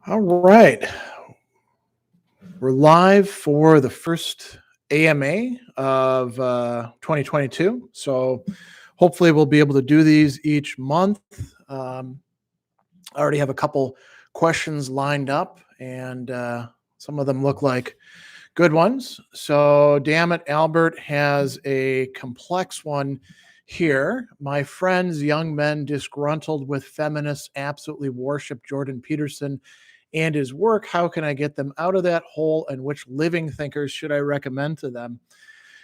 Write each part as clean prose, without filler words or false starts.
All right. We're live for the first AMA of 2022. So hopefully we'll be able to do these each month. I already have a couple questions lined up, and some of them look like good ones. So, damn it, Albert has a complex one here. My friends, young men disgruntled with feminists, absolutely worship Jordan Peterson and his work. How can I get them out of that hole, and which living thinkers should I recommend to them?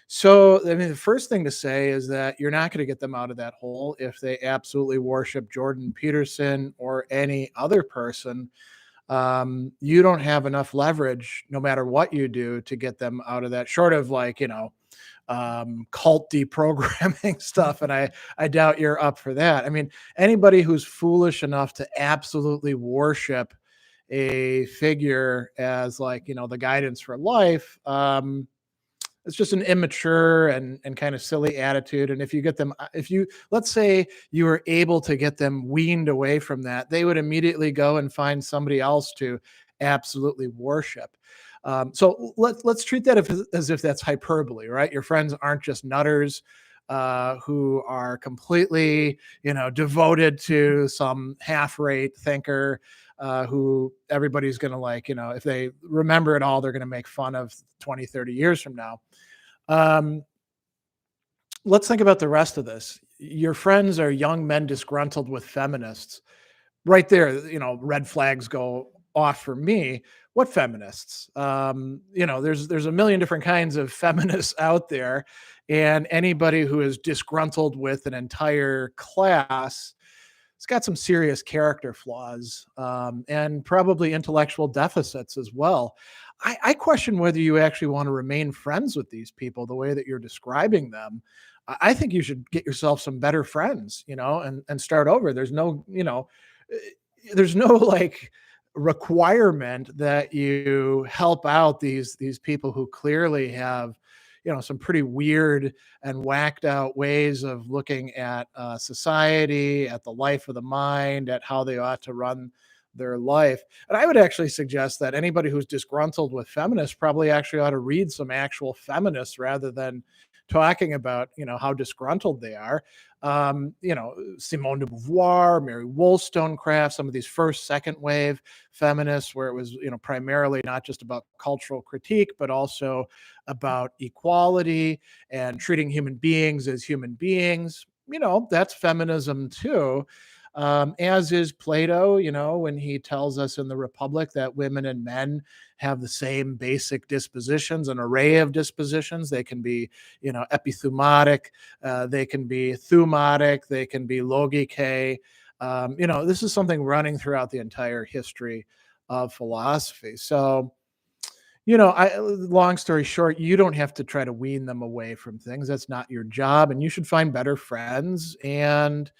So, I mean, the first thing to say is that you're not going to get them out of that hole if they absolutely worship Jordan Peterson or any other person. You don't have enough leverage, no matter what you do, to get them out of that, short of like, cult deprogramming stuff. And I doubt you're up for that. I mean, anybody who's foolish enough to absolutely worship a figure as like, the guidance for life, it's just an immature and kind of silly attitude. And if you get them, if you, let's say you were able to get them weaned away from that, they would immediately go and find somebody else to absolutely worship. So let's treat that as if that's hyperbole, right? Your friends aren't just nutters who are completely, devoted to some half-rate thinker who everybody's going to like, if they remember it all, they're going to make fun of 20, 30 years from now. Um, let's think about the rest of this. Your friends are young men disgruntled with feminists. Right there, red flags go off for me. What feminists? There's a million different kinds of feminists out there, and anybody who is disgruntled with an entire class, it's got some serious character flaws and probably intellectual deficits as well. I question whether you actually want to remain friends with these people the way that you're describing them. I think you should get yourself some better friends, and start over. There's no like requirement that you help out these people who clearly have some pretty weird and whacked out ways of looking at society, at the life of the mind, at how they ought to run their life. And I would actually suggest that anybody who's disgruntled with feminists probably actually ought to read some actual feminists rather than talking about how disgruntled they are. Simone de Beauvoir, Mary Wollstonecraft, some of these first, second wave feminists, where it was primarily not just about cultural critique, but also about equality and treating human beings as human beings. That's feminism too. As is Plato, when he tells us in the Republic that women and men have the same basic dispositions, an array of dispositions. They can be, epithumatic, they can be thumatic, they can be logike. This is something running throughout the entire history of philosophy. So, long story short, you don't have to try to wean them away from things. That's not your job, and you should find better friends. And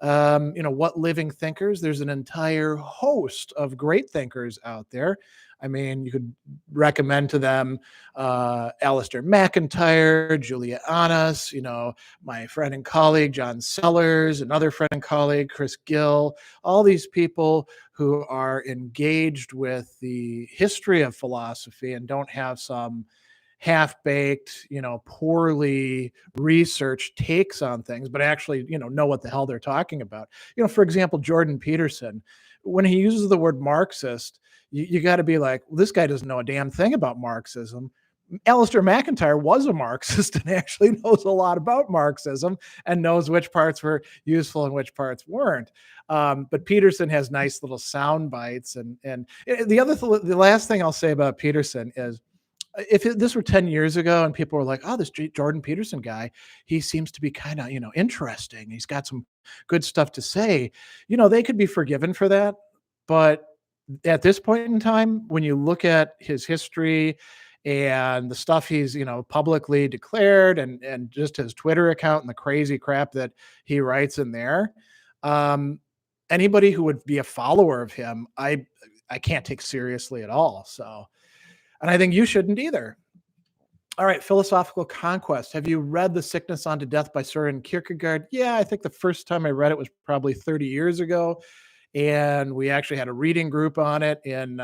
what living thinkers? There's an entire host of great thinkers out there. I mean, you could recommend to them Alistair McIntyre, Julia Annas, my friend and colleague John Sellers, another friend and colleague Chris Gill, all these people who are engaged with the history of philosophy and don't have some half-baked, poorly researched takes on things, but actually, know what the hell they're talking about. For example, Jordan Peterson, when he uses the word Marxist, you got to be like, well, this guy doesn't know a damn thing about Marxism. Alistair McIntyre was a Marxist and actually knows a lot about Marxism and knows which parts were useful and which parts weren't. But Peterson has nice little sound bites. And the last thing I'll say about Peterson is, if this were 10 years ago and people were like, oh, this Jordan Peterson guy, he seems to be kind of, interesting. He's got some good stuff to say. They could be forgiven for that. But at this point in time, when you look at his history and the stuff he's, publicly declared and just his Twitter account and the crazy crap that he writes in there, anybody who would be a follower of him, I can't take seriously at all. So, and I think you shouldn't either. All right, Philosophical Conquest. Have you read The Sickness Unto Death by Søren Kierkegaard? Yeah, I think the first time I read it was probably 30 years ago. and we actually had a reading group on it in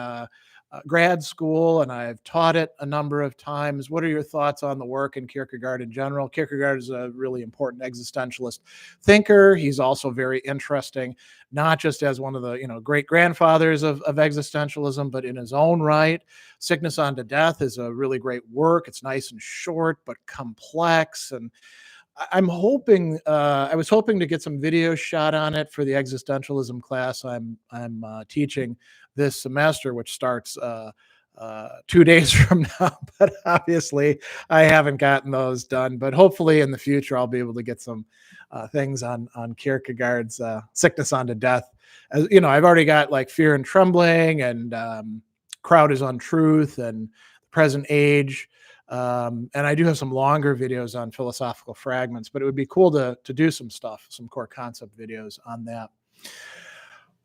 grad school, and I've taught it a number of times. What are your thoughts on the work in Kierkegaard in general? Kierkegaard is a really important existentialist thinker. He's also very interesting, not just as one of the great grandfathers of existentialism, but in his own right. Sickness Unto Death is a really great work. It's nice and short, but complex. And I'm hoping I was hoping to get some videos shot on it for the existentialism class I'm teaching this semester, which starts 2 days from now. But obviously, I haven't gotten those done. But hopefully, in the future, I'll be able to get some things on Kierkegaard's Sickness Unto Death. As you know, I've already got like Fear and Trembling and Crowd is Untruth and Present Age. And I do have some longer videos on philosophical fragments, but it would be cool to do some stuff, some core concept videos on that.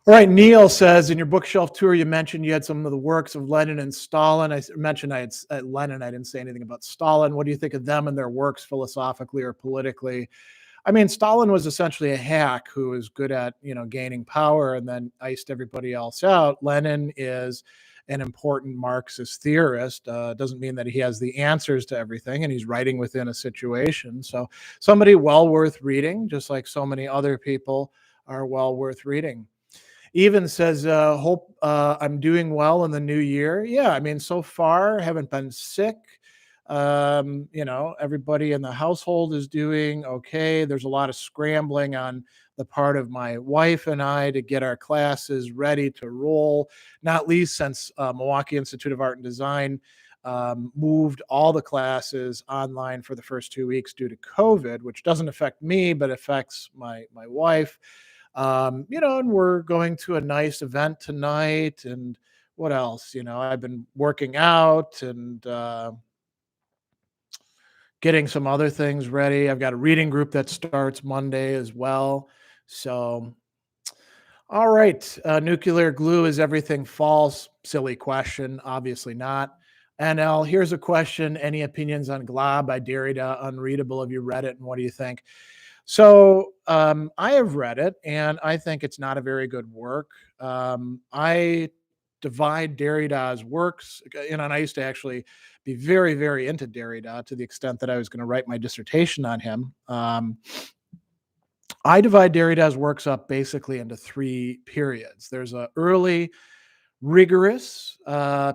All right, Neil says, in your bookshelf tour, you mentioned you had some of the works of Lenin and Stalin. I mentioned I had Lenin. I didn't say anything about Stalin. What do you think of them and their works philosophically or politically? I mean, Stalin was essentially a hack who was good at, gaining power and then iced everybody else out. Lenin is an important Marxist theorist. Doesn't mean that he has the answers to everything, and he's writing within a situation. So somebody well worth reading, just like so many other people are well worth reading. Even says, hope I'm doing well in the new year. Yeah, I mean, so far, haven't been sick. Everybody in the household is doing okay. There's a lot of scrambling on the part of my wife and I to get our classes ready to roll, not least since Milwaukee Institute of Art and Design moved all the classes online for the first 2 weeks due to COVID, which doesn't affect me, but affects my wife. And we're going to a nice event tonight. And what else? I've been working out and getting some other things ready. I've got a reading group that starts Monday as well. So, all right. Nuclear glue, is everything false? Silly question. Obviously not. NL, here's a question. Any opinions on Glas by Derrida? Unreadable. Have you read it? And what do you think? So I have read it, and I think it's not a very good work. I divide Derrida's works, and I used to actually be very, very into Derrida to the extent that I was going to write my dissertation on him. I divide Derrida's works up basically into 3 periods. There's an early, rigorous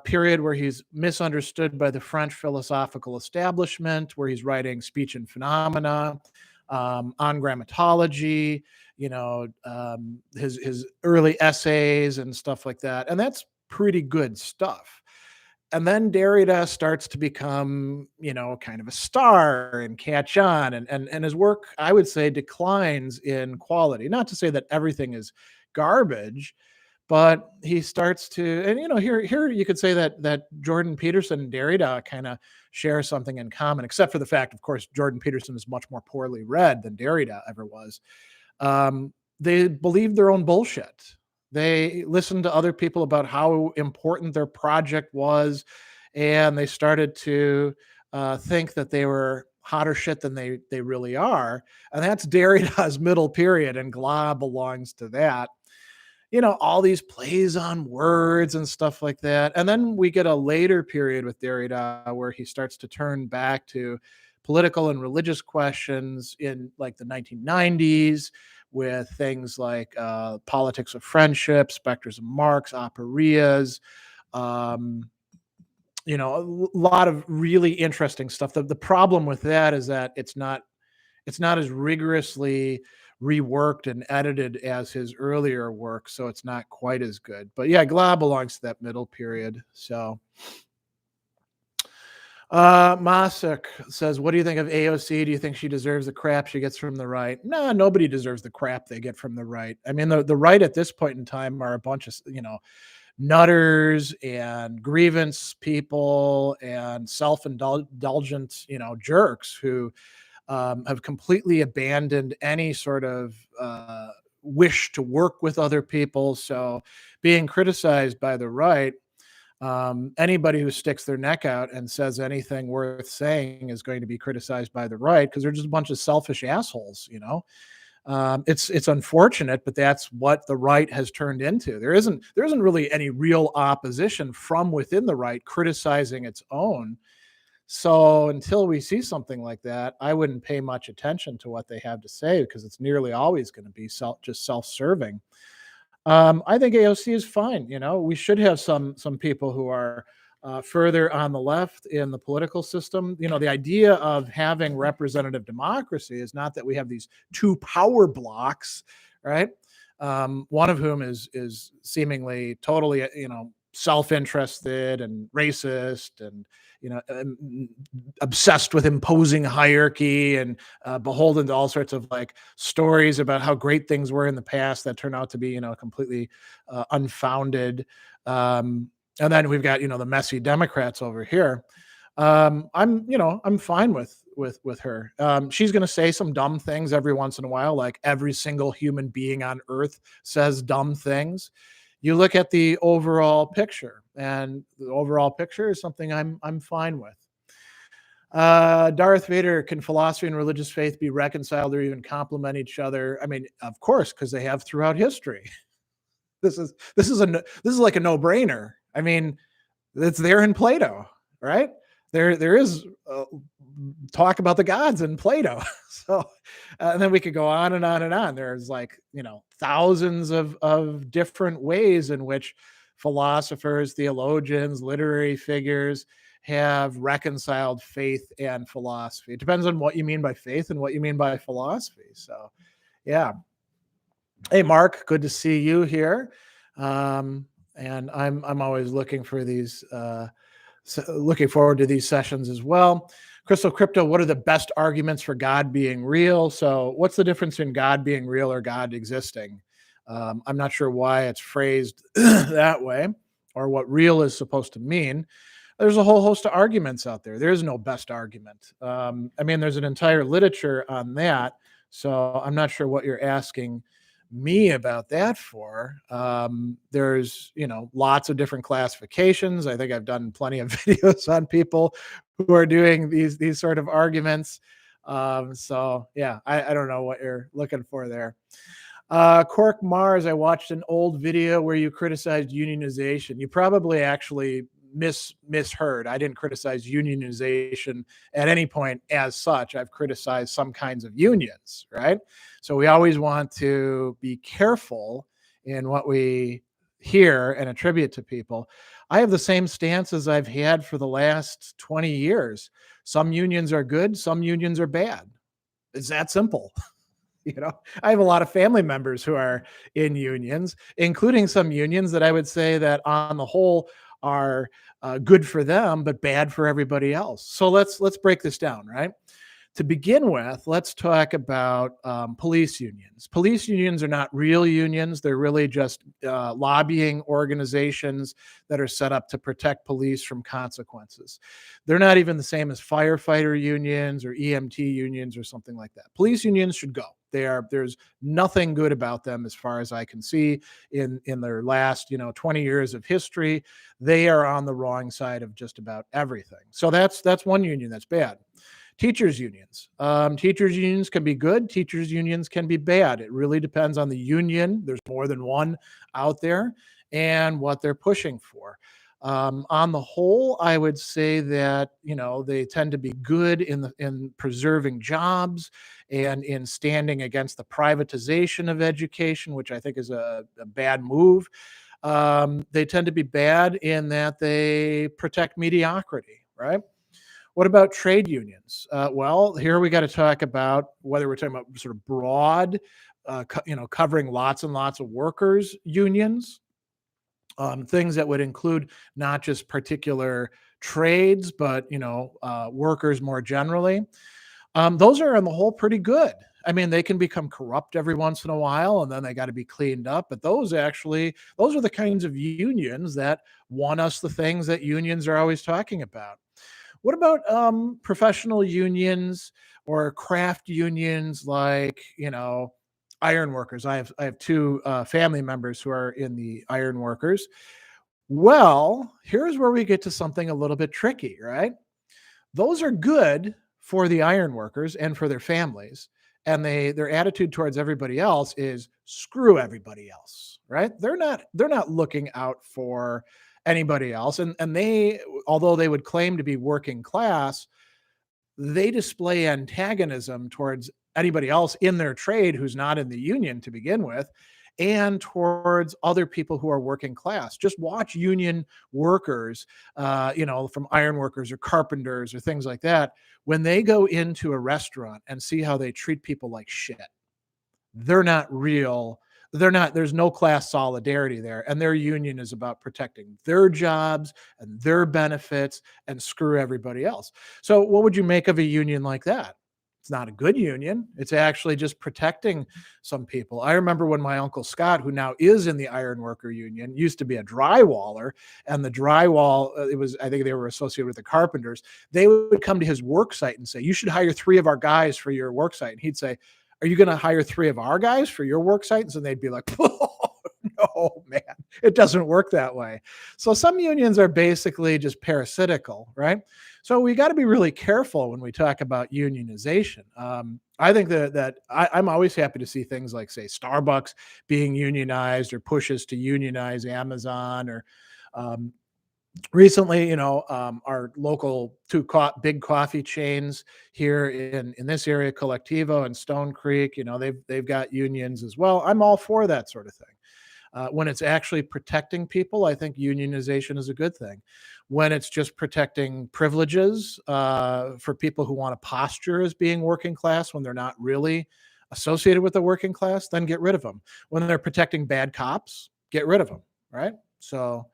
period where he's misunderstood by the French philosophical establishment, where he's writing Speech and Phenomena, on grammatology, his early essays and stuff like that. And that's pretty good stuff. And then Derrida starts to become, kind of a star and catch on. And his work, I would say, declines in quality. Not to say that everything is garbage, but he starts to, and here you could say that Jordan Peterson and Derrida kind of share something in common, except for the fact, of course, Jordan Peterson is much more poorly read than Derrida ever was. They believed their own bullshit. They listened to other people about how important their project was, and they started to think that they were hotter shit than they really are. And that's Derrida's middle period, and Glas belongs to that. All these plays on words and stuff like that. And then we get a later period with Derrida where he starts to turn back to political and religious questions in like the 1990s with things like Politics of Friendship, Spectres of Marx, Aporias, a lot of really interesting stuff. The problem with that is that it's not as rigorously reworked and edited as his earlier work, so it's not quite as good. But yeah, Glas belongs to that middle period. So Masak says, what do you think of AOC? Do you think she deserves the crap she gets from the right? No, nobody deserves the crap they get from the right. I mean, the right at this point in time are a bunch of nutters and grievance people and self-indulgent jerks who have completely abandoned any sort of wish to work with other people. So being criticized by the right, anybody who sticks their neck out and says anything worth saying is going to be criticized by the right because they're just a bunch of selfish assholes, It's unfortunate, but that's what the right has turned into. There isn't really any real opposition from within the right criticizing its own. So until we see something like that, I wouldn't pay much attention to what they have to say because it's nearly always going to be just self-serving. I think AOC is fine. We should have some people who are further on the left in the political system. The idea of having representative democracy is not that we have these two power blocks, right? One of whom is seemingly totally, self-interested and racist and obsessed with imposing hierarchy and beholden to all sorts of like stories about how great things were in the past that turn out to be completely unfounded. And then we've got the messy Democrats over here. I'm fine with her. She's going to say some dumb things every once in a while, like every single human being on earth says dumb things. You look at the overall picture, and the overall picture is something I'm fine with. Darth Vader, can philosophy and religious faith be reconciled or even complement each other? I mean, of course, because they have throughout history. This is like a no-brainer. I mean, it's there in Plato, right? There is talk about the gods in Plato. So, and then we could go on and on and on. There's like, thousands of different ways in which philosophers, theologians, literary figures have reconciled faith and philosophy. It depends on what you mean by faith and what you mean by philosophy. So, yeah. Hey, Mark, good to see you here. And I'm always looking for these, looking forward to these sessions as well. Crystal Crypto, what are the best arguments for God being real? So what's the difference in God being real or God existing? I'm not sure why it's phrased that way or what real is supposed to mean. There's a whole host of arguments out there. There is no best argument. There's an entire literature on that. So I'm not sure what you're asking me about that for. There's lots of different classifications. I think I've done plenty of videos on people who are doing these sort of arguments. So yeah, I don't know what you're looking for there. Cork Mars, I watched an old video where you criticized unionization. You probably actually misheard. I didn't criticize unionization at any point as such. I've criticized some kinds of unions, right? So we always want to be careful in what we hear and attribute to people. I have the same stance as I've had for the last 20 years. Some unions are good, some unions are bad. It's that simple. I have a lot of family members who are in unions, including some unions that I would say that on the whole are good for them, but bad for everybody else. So let's break this down, right? To begin with, let's talk about police unions. Police unions are not real unions. They're really just lobbying organizations that are set up to protect police from consequences. They're not even the same as firefighter unions or EMT unions or something like that. Police unions should go. There's nothing good about them as far as I can see in their last 20 years of history. They are on the wrong side of just about everything. So that's one union that's bad. Teachers unions. Teachers unions can be good. Teachers unions can be bad. It really depends on the union. There's more than one out there and what they're pushing for. On the whole, I would say that they tend to be good in preserving jobs and in standing against the privatization of education, which I think is a bad move. They tend to be bad in that they protect mediocrity, right? What about trade unions? Well, here we got to talk about whether we're talking about sort of broad, covering lots and lots of workers unions, things that would include not just particular trades, but workers more generally. Those are on the whole pretty good. I mean, they can become corrupt every once in a while, and then they got to be cleaned up. But those are the kinds of unions that won us the things that unions are always talking about. What about professional unions or craft unions like, iron workers? I have two family members who are in the iron workers. Well, here's where we get to something a little bit tricky, right? Those are good for the iron workers and for their families. and their attitude towards everybody else is screw everybody else, right? They're not looking out for anybody else, and they, although they would claim to be working class, they display antagonism towards anybody else in their trade who's not in the union to begin with, and towards other people who are working class. Just watch union workers, from iron workers or carpenters or things like that, when they go into a restaurant and see how they treat people like shit. They're not real. There's no class solidarity there. And their union is about protecting their jobs and their benefits and screw everybody else. So, what would you make of a union like that? It's not a good union. It's actually just protecting some people. I remember when my Uncle Scott, who now is in the ironworker union, used to be a drywaller, and the drywall, I think they were associated with the carpenters. They would come to his work site and say, "You should hire 3 of our guys for your work site." And he'd say, "Are you going to hire 3 of our guys for your work sites?" And they'd be like, "Oh, no, man, it doesn't work that way." So some unions are basically just parasitical, right? So we got to be really careful when we talk about unionization. I think that I'm always happy to see things like, say, Starbucks being unionized, or pushes to unionize Amazon, or um, recently, our local 2 big coffee chains here in this area, Collectivo and Stone Creek, they've got unions as well. I'm all for that sort of thing. When it's actually protecting people, I think unionization is a good thing. When it's just protecting privileges for people who want to posture as being working class when they're not really associated with the working class, then get rid of them. When they're protecting bad cops, get rid of them, right? So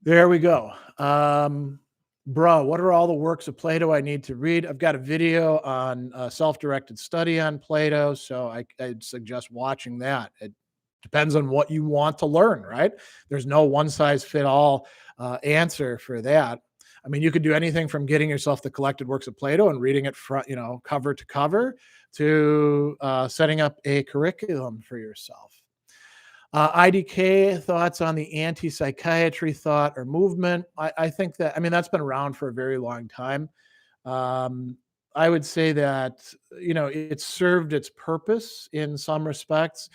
there we go. Bro, what are all the works of Plato I need to read? I've got a video on self-directed study on Plato, so I'd suggest watching that. It depends on what you want to learn, right? There's no one-size-fit-all answer for that. I mean, you could do anything from getting yourself the collected works of Plato and reading it cover to cover, to setting up a curriculum for yourself. IDK thoughts on the anti-psychiatry thought or movement. I think that, that's been around for a very long time. I would say that, it served its purpose in some respects.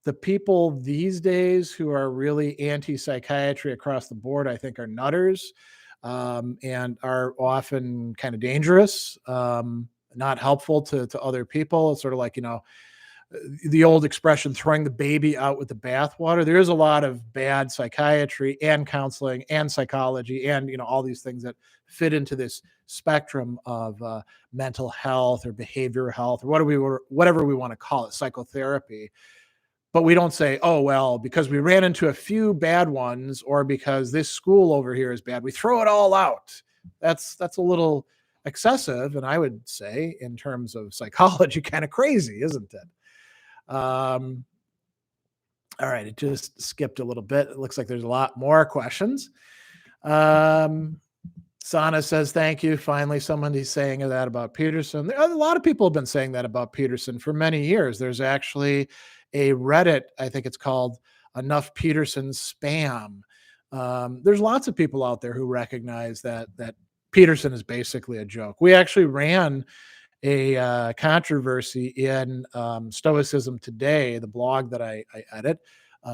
The people these days who are really anti-psychiatry across the board, I think, are nutters, and are often kind of dangerous, not helpful to other people. It's sort of like, the old expression, throwing the baby out with the bathwater. There is a lot of bad psychiatry and counseling and psychology and, all these things that fit into this spectrum of mental health or behavioral health, or whatever we want to call it, psychotherapy. But we don't say, oh, well, because we ran into a few bad ones, or because this school over here is bad, we throw it all out. That's a little excessive, and I would say, in terms of psychology, kind of crazy, isn't it? All right, it just skipped a little bit. It looks like there's a lot more questions. Sana says, thank you. Finally, somebody's saying that about Peterson. A lot of people have been saying that about Peterson for many years. There's actually a Reddit, I think it's called Enough Peterson Spam. There's lots of people out there who recognize that Peterson is basically a joke. We actually ran a controversy in Stoicism Today, the blog that I edit,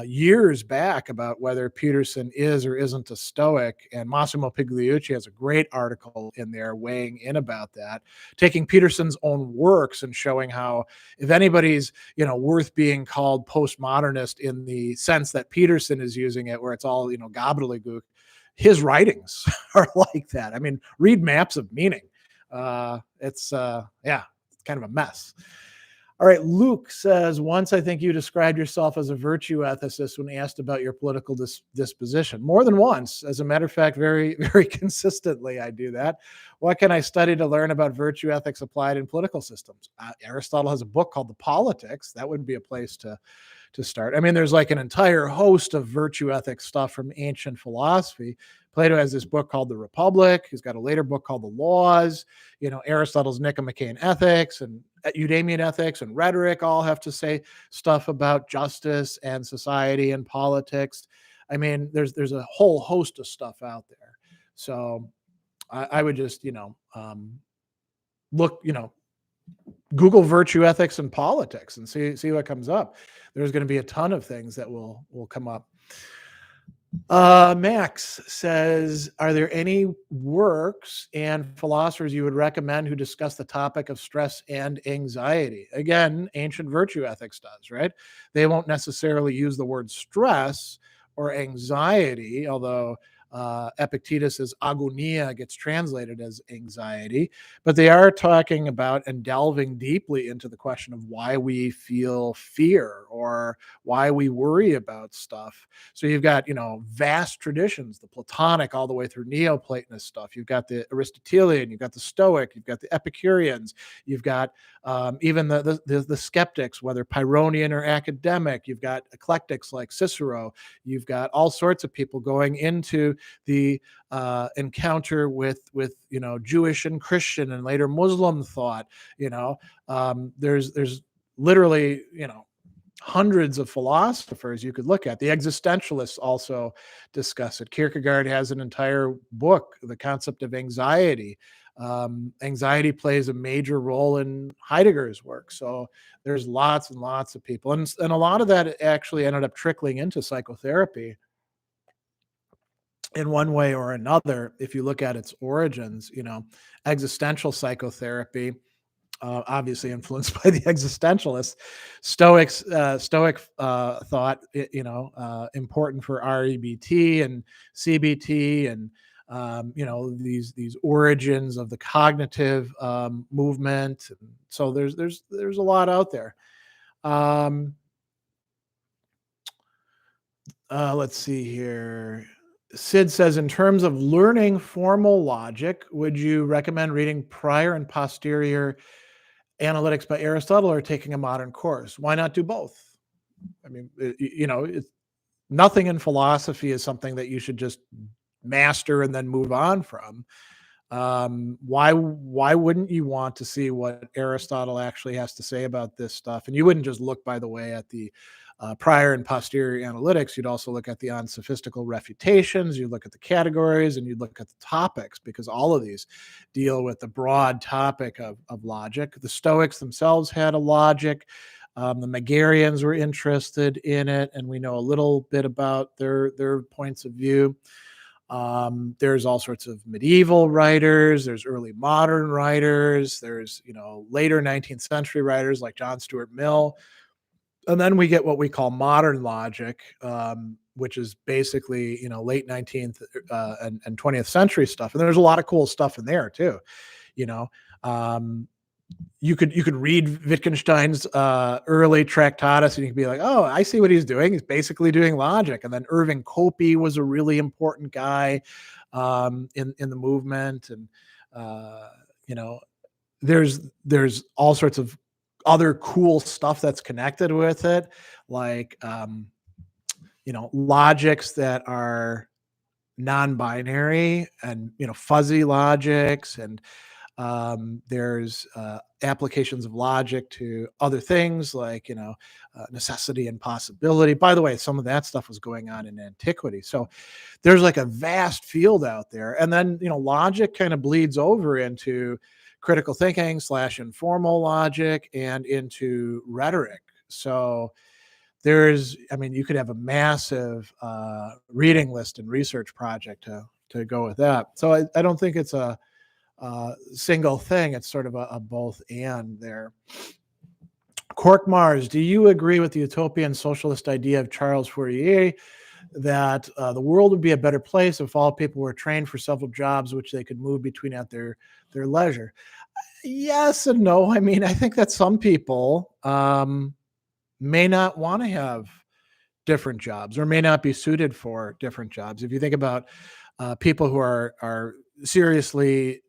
years back, about whether Peterson is or isn't a Stoic. And Massimo Pigliucci has a great article in there weighing in about that, taking Peterson's own works and showing how, if anybody's worth being called postmodernist in the sense that Peterson is using it, where it's all gobbledygook, his writings are like that. I mean, read Maps of Meaning. It's kind of a mess. All right, Luke says, once I think you described yourself as a virtue ethicist when asked about your political disposition. More than once. As a matter of fact, very, very consistently I do that. What can I study to learn about virtue ethics applied in political systems? Aristotle has a book called The Politics. That would be a place to start. I mean, there's like an entire host of virtue ethics stuff from ancient philosophy. Plato has this book called The Republic. He's got a later book called The Laws. Aristotle's Nicomachean Ethics and Eudemian Ethics and Rhetoric all have to say stuff about justice and society and politics. I mean, there's a whole host of stuff out there. So I would just, look, Google virtue ethics and politics and see what comes up. There's going to be a ton of things that will come up. Max says, are there any works and philosophers you would recommend who discuss the topic of stress and anxiety? Again, ancient virtue ethics does, right? They won't necessarily use the word stress or anxiety, although Epictetus's agonia gets translated as anxiety, but they are talking about and delving deeply into the question of why we feel fear or why we worry about stuff. So you've got, vast traditions, the Platonic all the way through Neoplatonist stuff. You've got the Aristotelian, you've got the Stoic, you've got the Epicureans, you've got even the skeptics, whether Pyrrhonian or academic. You've got eclectics like Cicero. You've got all sorts of people going into the encounter with Jewish and Christian and later Muslim thought. There's literally hundreds of philosophers you could look at. The existentialists also discuss it. Kierkegaard has an entire book, The Concept of Anxiety. Anxiety plays a major role in Heidegger's work. So there's lots and lots of people. And a lot of that actually ended up trickling into psychotherapy in one way or another. If you look at its origins, existential psychotherapy, obviously influenced by the existentialists. Stoic thought, important for REBT and CBT, and these origins of the cognitive movement. So there's a lot out there. Let's see here. Sid says, in terms of learning formal logic, would you recommend reading prior and posterior analytics by Aristotle or taking a modern course? Why not do both? I mean, nothing in philosophy is something that you should just master and then move on from. Why wouldn't you want to see what Aristotle actually has to say about this stuff? And you wouldn't just look, by the way, at the prior and posterior analytics. You'd also look at the unsophistical refutations, you'd look at the categories, and you'd look at the topics, because all of these deal with the broad topic of logic. The Stoics themselves had a logic. The Megarians were interested in it, and we know a little bit about their points of view. There's all sorts of medieval writers, there's early modern writers, there's later 19th century writers like John Stuart Mill. And then we get what we call modern logic, which is basically late 19th and 20th century stuff. And there's a lot of cool stuff in there too. You could read Wittgenstein's early Tractatus, and you could be like, oh, I see what he's doing. He's basically doing logic. And then Irving Copey was a really important guy in the movement. And there's all sorts of other cool stuff that's connected with it, like logics that are non-binary and fuzzy logics, and there's applications of logic to other things like necessity and possibility. By the way, some of that stuff was going on in antiquity. So there's like a vast field out there. And then logic kind of bleeds over into critical thinking / informal logic and into rhetoric. So you could have a massive reading list and research project to go with that. So I don't think it's a single thing. It's sort of a both and there. Cork Mars, do you agree with the utopian socialist idea of Charles Fourier that the world would be a better place if all people were trained for several jobs which they could move between at their leisure? Yes and no. I mean, I think that some people may not want to have different jobs or may not be suited for different jobs. If you think about people who are seriously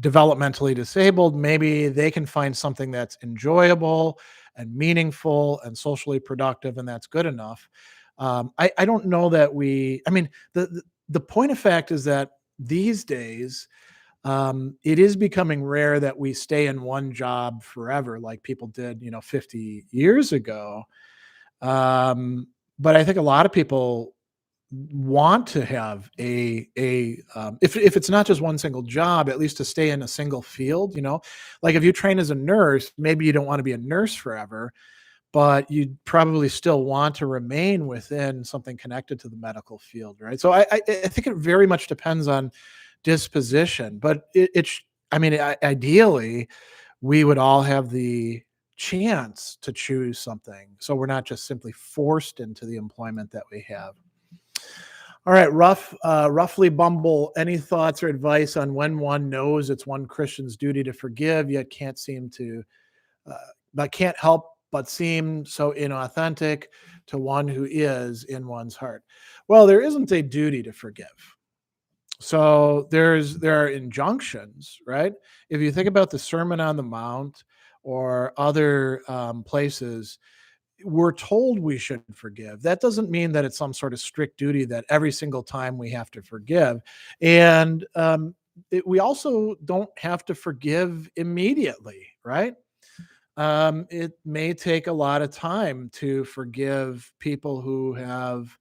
developmentally disabled, maybe they can find something that's enjoyable and meaningful and socially productive, and that's good enough. I don't know that the point of fact is that these days it is becoming rare that we stay in one job forever like people did 50 years ago. But I think a lot of people want to have if it's not just one single job, at least to stay in a single field, like if you train as a nurse, maybe you don't want to be a nurse forever, but you probably still want to remain within something connected to the medical field, right? So I think it very much depends on disposition, but ideally we would all have the chance to choose something, so we're not just simply forced into the employment that we have. All right, roughly Bumble, any thoughts or advice on when one knows it's one Christian's duty to forgive, yet but can't help but seem so inauthentic to one who is in one's heart? Well, there isn't a duty to forgive. So there are injunctions, right? If you think about the Sermon on the Mount or other places, we're told we should forgive. That doesn't mean that it's some sort of strict duty that every single time we have to forgive. And we also don't have to forgive immediately, right? It may take a lot of time to forgive people who have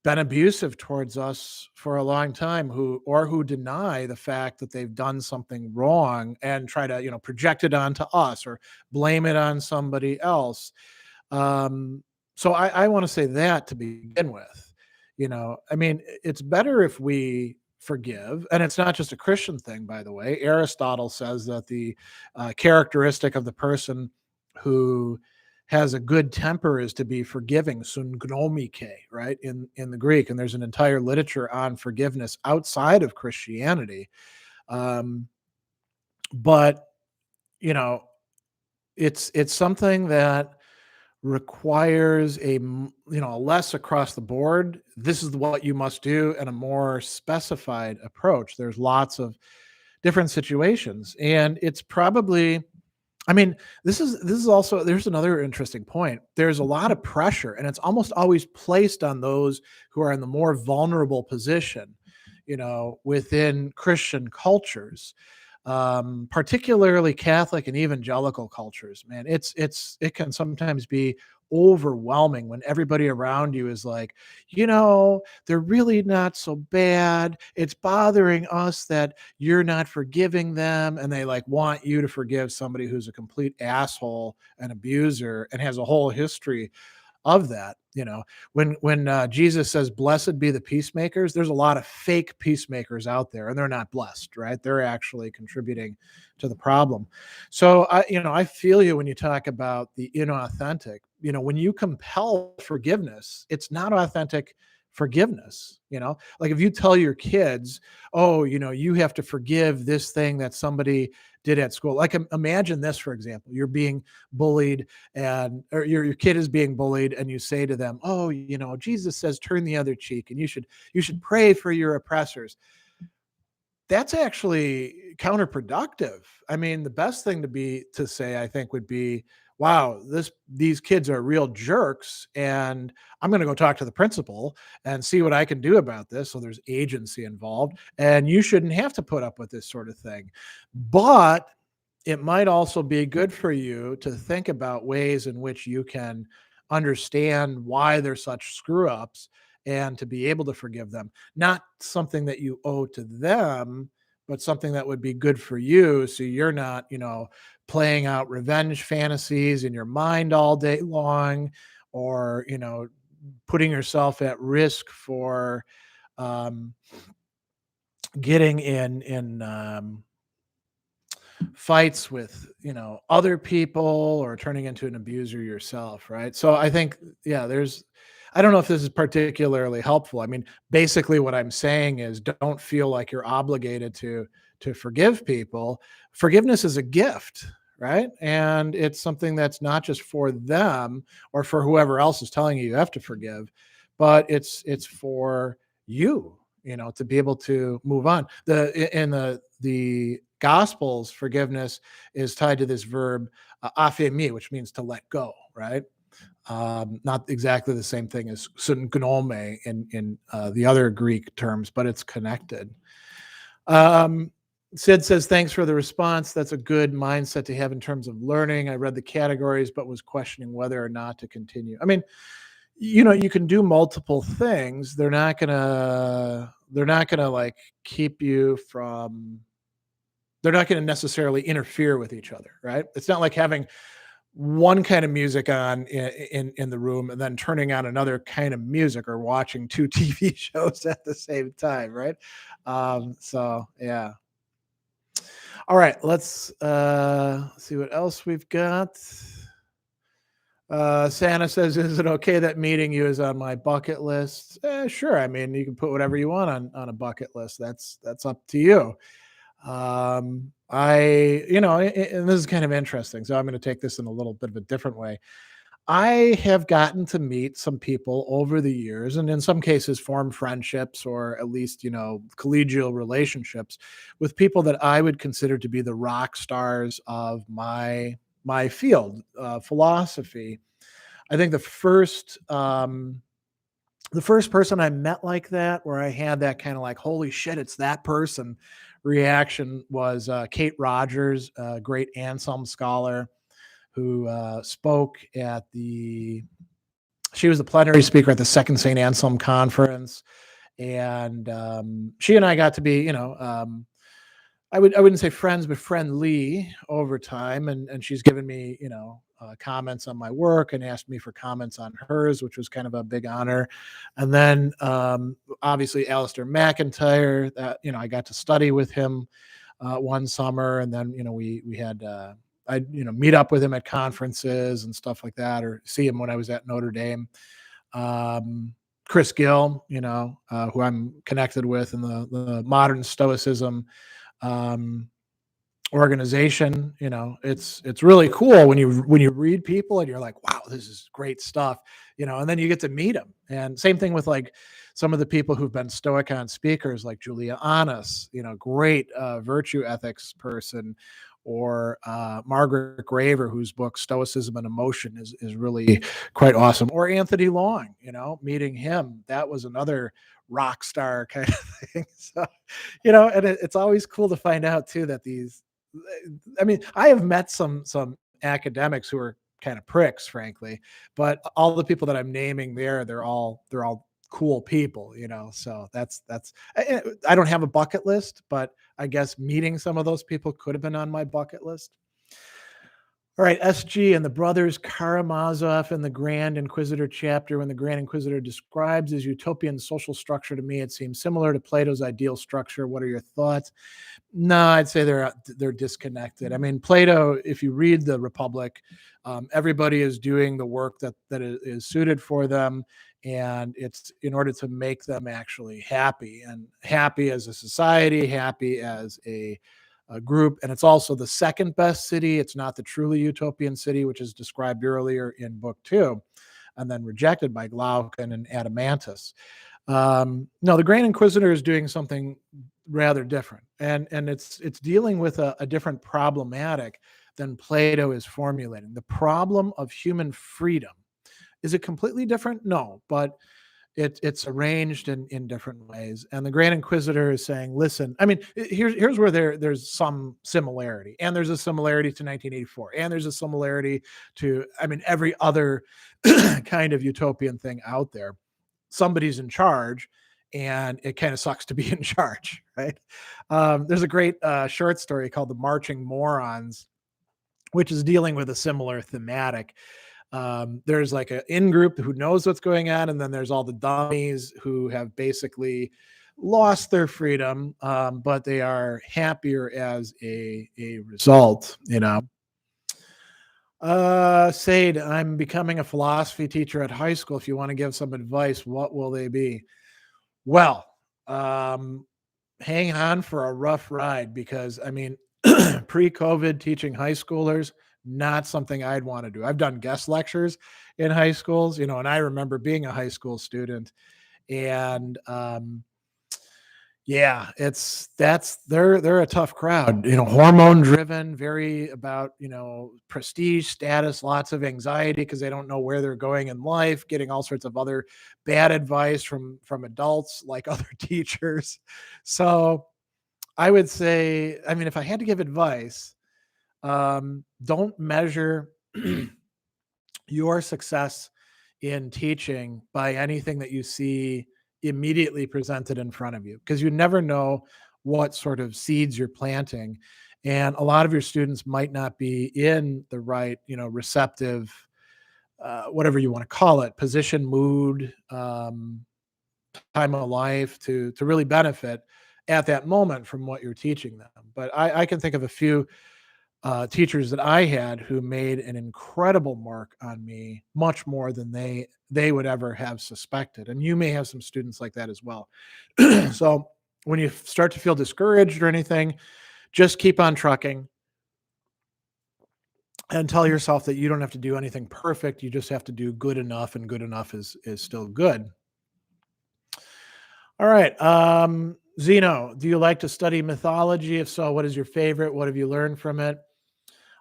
been abusive towards us for a long time, who deny the fact that they've done something wrong and try to, project it onto us or blame it on somebody else. So I want to say that to begin with. It's better if we forgive, and it's not just a Christian thing, by the way. Aristotle says that the characteristic of the person who has a good temper is to be forgiving, sungnomike, right, in the Greek. And there's an entire literature on forgiveness outside of Christianity. But it's something that requires a less across the board, this is what you must do, and a more specified approach. There's lots of different situations, and it's probably, this is also, there's another interesting point. There's a lot of pressure, and it's almost always placed on those who are in the more vulnerable position, within Christian cultures, particularly Catholic and evangelical cultures. Man, it can sometimes be overwhelming when everybody around you is like, they're really not so bad. It's bothering us that you're not forgiving them. And they like want you to forgive somebody who's a complete asshole and abuser and has a whole history of that. When Jesus says, "Blessed be the peacemakers," there's a lot of fake peacemakers out there, and they're not blessed, right? They're actually contributing to the problem. So I feel you when you talk about the inauthentic. When you compel forgiveness, it's not authentic forgiveness. Like if you tell your kids, "Oh, you have to forgive this thing that somebody did at school." Like imagine this, for example, you're being bullied, or your kid is being bullied, and you say to them, "Oh, Jesus says turn the other cheek, and you should pray for your oppressors." That's actually counterproductive. The best thing to say, I think, would be, "Wow, these kids are real jerks, and I'm going to go talk to the principal and see what I can do about this." So there's agency involved, and you shouldn't have to put up with this sort of thing. But it might also be good for you to think about ways in which you can understand why they're such screw ups and to be able to forgive them. Not something that you owe to them, but something that would be good for you. So you're not, playing out revenge fantasies in your mind all day long, or, putting yourself at risk for getting in fights with other people, or turning into an abuser yourself, right? So I think, yeah, I don't know if this is particularly helpful. Basically what I'm saying is, don't feel like you're obligated to forgive people. Forgiveness is a gift, right? And it's something that's not just for them or for whoever else is telling you have to forgive, but it's for you, to be able to move on. In the Gospels, forgiveness is tied to this verb aphemi, which means to let go, right? Not exactly the same thing as syngnome in the other Greek terms, but it's connected. Sid says, "Thanks for the response. That's a good mindset to have in terms of learning. I read the categories, but was questioning whether or not to continue." you can do multiple things. They're not gonna like keep you from. They're not going to necessarily interfere with each other, right? It's not like having one kind of music on in the room and then turning on another kind of music, or watching two TV shows at the same time, right? So yeah. All right, let's see what else we've got. Santa says, "Is it okay that meeting you is on my bucket list?" Sure. I mean, you can put whatever you want on a bucket list. That's up to you. And this is kind of interesting. So I'm going to take this in a little bit of a different way. I have gotten to meet some people over the years, and in some cases form friendships, or at least, collegial relationships with people that I would consider to be the rock stars of my field, philosophy. I think the first person I met like that, where I had that kind of like, holy shit, it's that person reaction, was Kate Rogers, a great Anselm scholar who spoke at she was the plenary speaker at the Second St. Anselm Conference. And she and I got to be, I wouldn't say friends, but friendly over time. And she's given me, comments on my work and asked me for comments on hers, which was kind of a big honor. And then obviously Alistair McIntyre, that, I got to study with him one summer. And then, we had, I'd, meet up with him at conferences and stuff like that, or see him when I was at Notre Dame. Chris Gill, who I'm connected with in the modern Stoicism organization. It's really cool when you read people and you're like, wow, this is great stuff, and then you get to meet them. And same thing with like some of the people who've been Stoicon speakers, like Julia Annas, great virtue ethics person, or Margaret Graver, whose book Stoicism and Emotion is really quite awesome, or Anthony Long. Meeting him, that was another rock star kind of thing. So, and it's always cool to find out too that I have met some academics who are kind of pricks, frankly, but all the people that I'm naming there, they're all cool people, so that's I don't have a bucket list, but I guess meeting some of those people could have been on my bucket list. All right, SG and the brothers Karamazov in the Grand Inquisitor chapter, when the Grand Inquisitor describes his utopian social structure, to me it seems similar to Plato's ideal structure. What are your thoughts? No, I'd say they're disconnected. I mean, Plato, if you read the Republic, everybody is doing the work that is suited for them, and it's in order to make them actually happy, and happy as a society, happy as a group. And it's also the second best city. It's not the truly utopian city, which is described earlier in book 2, and then rejected by Glaucon and Adeimantus. No, the Grand Inquisitor is doing something rather different, and it's dealing with a different problematic than Plato is formulating. The problem of human freedom. Is it completely different? No, but it's arranged in different ways. And the Grand Inquisitor is saying, listen, I mean, here's where there's some similarity, and there's a similarity to 1984, and there's a similarity to, every other kind of utopian thing out there. Somebody's in charge, and it kind of sucks to be in charge, right? There's a great short story called The Marching Morons, which is dealing with a similar thematic. There's like an in-group who knows what's going on, and then there's all the dummies who have basically lost their freedom, but they are happier as a result, Sade, I'm becoming a philosophy teacher at high school. If you want to give some advice, what will they be? Well, hang on for a rough ride, because pre-COVID teaching high schoolers, not something I'd want to do. I've done guest lectures in high schools, and I remember being a high school student, and yeah, they're a tough crowd, hormone driven, very about, prestige, status, lots of anxiety because they don't know where they're going in life, getting all sorts of other bad advice from adults like other teachers. So I would say, if I had to give advice, don't measure your success in teaching by anything that you see immediately presented in front of you, because you never know what sort of seeds you're planting. And a lot of your students might not be in the right, receptive, whatever you want to call it, position, mood, time of life to really benefit at that moment from what you're teaching them. But I can think of a few teachers that I had who made an incredible mark on me, much more than they would ever have suspected. And you may have some students like that as well. So when you start to feel discouraged or anything, just keep on trucking and tell yourself that you don't have to do anything perfect. You just have to do good enough, and good enough is still good. All right. Zeno, do you like to study mythology? If so, what is your favorite? What have you learned from it?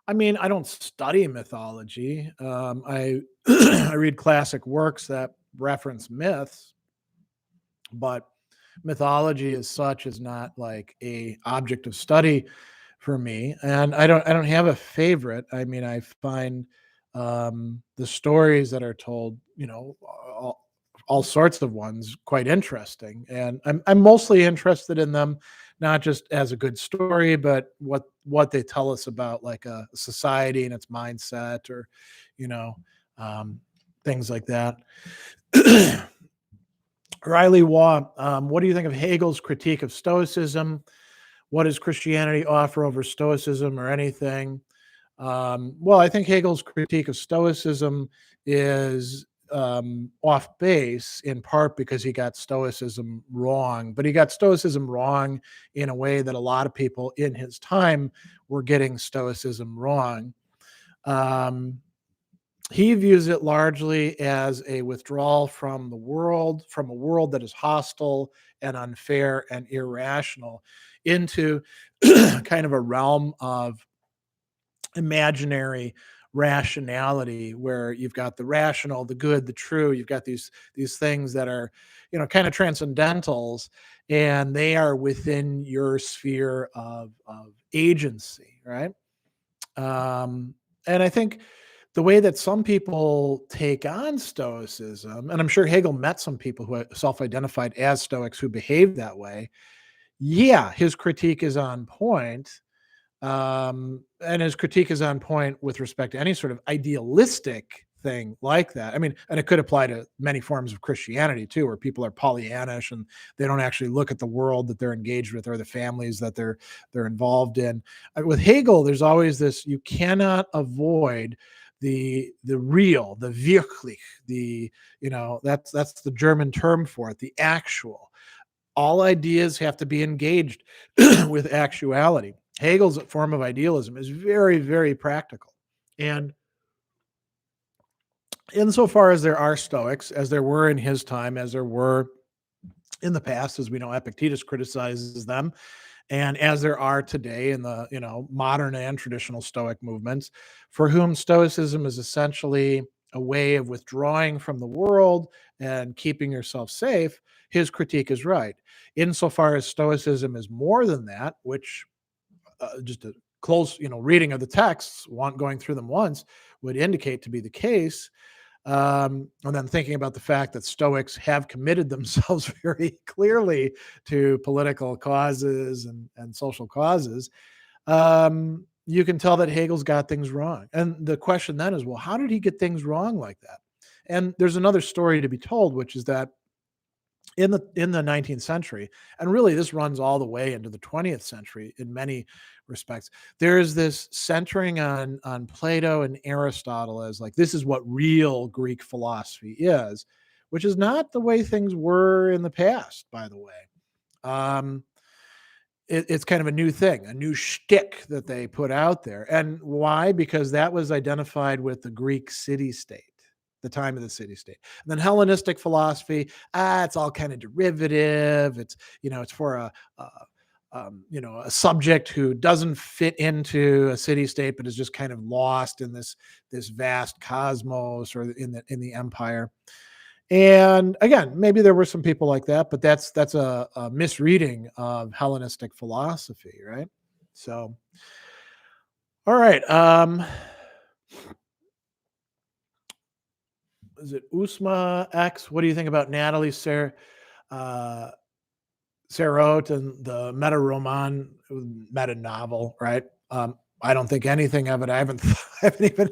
I mean, I don't study mythology. I I read classic works that reference myths, but mythology as such is not like a object of study for me. And I don't have a favorite. I mean, I find the stories that are told, all sorts of ones, quite interesting. And I'm mostly interested in them, not just as a good story, but what they tell us about like a society and its mindset, or you know um, things like that. Riley Waugh, what do you think of Hegel's critique of Stoicism? What does Christianity offer over Stoicism, or anything? Well, I think Hegel's critique of Stoicism is off base, in part because he got Stoicism wrong, but he got Stoicism wrong in a way that a lot of people in his time were getting Stoicism wrong. He views it largely as a withdrawal from the world, from a world that is hostile and unfair and irrational, into kind of a realm of imaginary rationality, where you've got the rational, the good, the true. You've got these things that are, kind of transcendentals, and they are within your sphere of agency, right? And I think the way that some people take on Stoicism, and I'm sure Hegel met some people who self-identified as Stoics who behaved that way. Yeah, his critique is on point. And his critique is on point with respect to any sort of idealistic thing like that. I mean, and it could apply to many forms of Christianity too, where people are Pollyannish and they don't actually look at the world that they're engaged with, or the families that they're involved in. With Hegel, there's always this: you cannot avoid the real, the wirklich, that's the German term for it, the actual. All ideas have to be engaged with actuality. Hegel's form of idealism is very, very practical. And insofar as there are Stoics, as there were in his time, as there were in the past, as we know, Epictetus criticizes them, and as there are today in the modern and traditional Stoic movements, for whom Stoicism is essentially a way of withdrawing from the world and keeping yourself safe, his critique is right. Insofar as Stoicism is more than that, which just a close reading of the texts, going through them once, would indicate to be the case. And then thinking about the fact that Stoics have committed themselves very clearly to political causes and social causes, you can tell that Hegel's got things wrong. And the question then is, well, how did he get things wrong like that? And there's another story to be told, which is that in the 19th century, and really this runs all the way into the 20th century in many respects, there is this centering on Plato and Aristotle as like, this is what real Greek philosophy is, which is not the way things were in the past, by the way. It's kind of a new thing, a new shtick that they put out there. And why? Because that was identified with the Greek city-state, the time of the city-state. And then Hellenistic philosophy, it's all kind of derivative. It's for a subject who doesn't fit into a city-state, but is just kind of lost in this vast cosmos, or in the empire. And again, maybe there were some people like that, but that's a misreading of Hellenistic philosophy, right? So, all right. is it Usma X? What do you think about Natalie uh, Sarraute and the meta roman, meta novel, right? I don't think anything of it. I haven't, I haven't even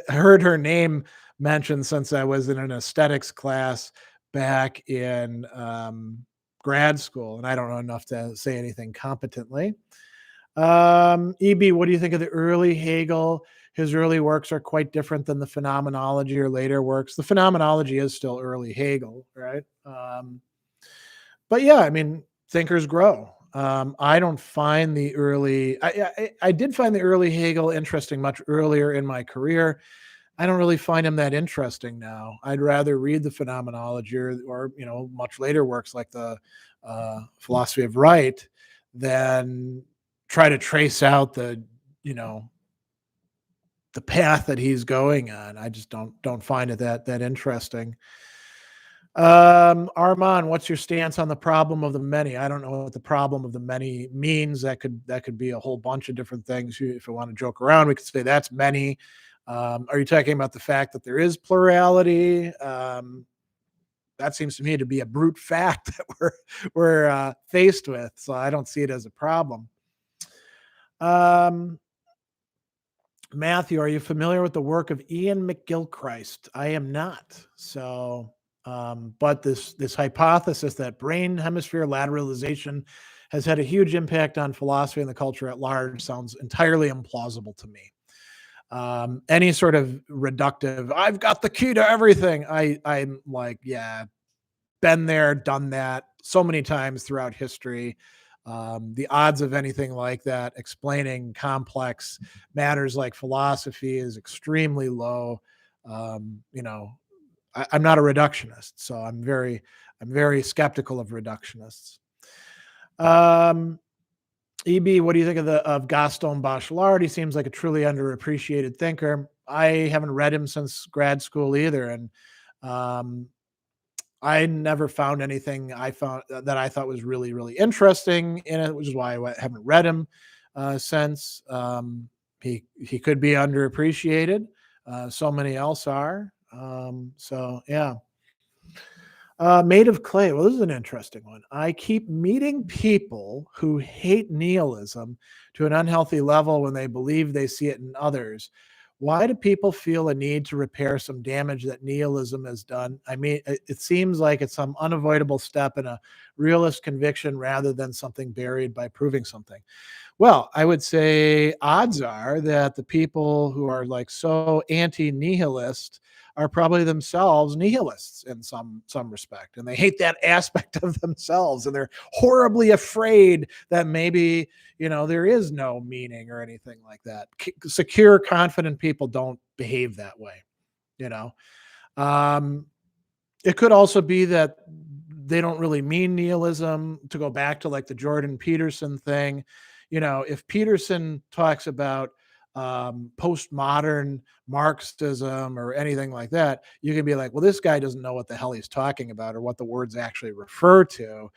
heard her name mentioned since I was in an aesthetics class back in grad school, and I don't know enough to say anything competently. EB, what do you think of the early Hegel? His early works are quite different than the phenomenology or later works. The phenomenology is still early Hegel, right? But yeah, I mean, thinkers grow. I don't find the early, I did find the early Hegel interesting much earlier in my career. I don't really find him that interesting now. I'd rather read the phenomenology or much later works like the philosophy of right than try to trace out the path that he's going on. I just don't find it that interesting. Armand, what's your stance on the problem of the many? I don't know what the problem of the many means. That could be a whole bunch of different things. If you want to joke around, we could say that's many. Are you talking about the fact that there is plurality? That seems to me to be a brute fact that we're faced with. So I don't see it as a problem. Matthew, are you familiar with the work of Ian McGilchrist? I am not. So, but this hypothesis that brain hemisphere lateralization has had a huge impact on philosophy and the culture at large sounds entirely implausible to me. Any sort of reductive, I've got the key to everything. I'm like, yeah, been there, done that so many times throughout history. The odds of anything like that explaining complex matters like philosophy is extremely low. I'm not a reductionist, so I'm very skeptical of reductionists. EB, what do you think of Gaston Bachelard? He seems like a truly underappreciated thinker. I haven't read him since grad school either, and I never found anything I found that I thought was really, really interesting in it, which is why I haven't read him since. He could be underappreciated. So many else are. So yeah. Made of clay. Well, this is an interesting one. I keep meeting people who hate nihilism to an unhealthy level when they believe they see it in others. Why do people feel a need to repair some damage that nihilism has done? I mean, it seems like it's some unavoidable step in a realist conviction rather than something buried by proving something. Well, I would say odds are that the people who are like so anti-nihilist are probably themselves nihilists in some respect, and they hate that aspect of themselves, and they're horribly afraid that maybe there is no meaning or anything like that. Secure, confident people don't behave that way. It could also be that they don't really mean nihilism. To go back to like the Jordan Peterson thing, if Peterson talks about postmodern Marxism or anything like that, you can be like, well, this guy doesn't know what the hell he's talking about or what the words actually refer to.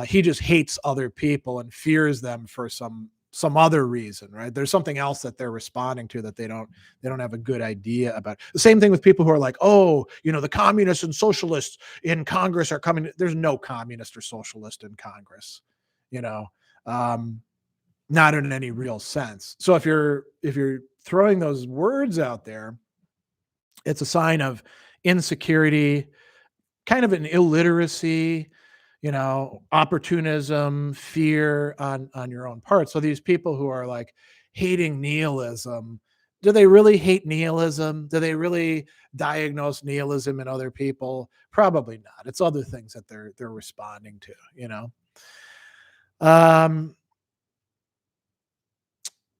He just hates other people and fears them for some other reason, right? There's something else that they're responding to that they don't have a good idea about. The same thing with people who are like, oh, the communists and socialists in Congress are coming. There's no communist or socialist in Congress, not in any real sense. So if you're throwing those words out there, it's a sign of insecurity, kind of an illiteracy, opportunism, fear on your own part. So these people who are like hating nihilism, do they really hate nihilism? Do they really diagnose nihilism in other people? Probably not. It's other things that they're responding to,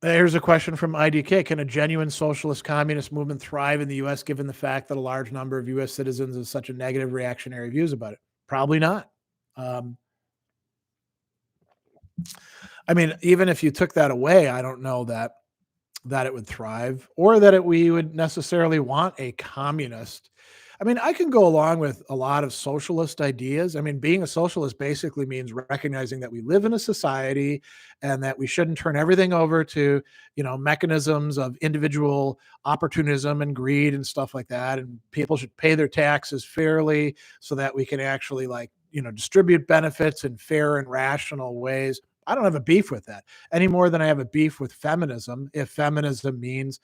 Here's a question from IDK. Can a genuine socialist communist movement thrive in the U.S. given the fact that a large number of U.S. citizens have such a negative reactionary views about it? Probably not. I mean, even if you took that away, I don't know that it would thrive or that we would necessarily want a communist. I mean, I can go along with a lot of socialist ideas. I mean, being a socialist basically means recognizing that we live in a society and that we shouldn't turn everything over to, mechanisms of individual opportunism and greed and stuff like that. And people should pay their taxes fairly so that we can actually distribute benefits in fair and rational ways. I don't have a beef with that any more than I have a beef with feminism. If feminism means,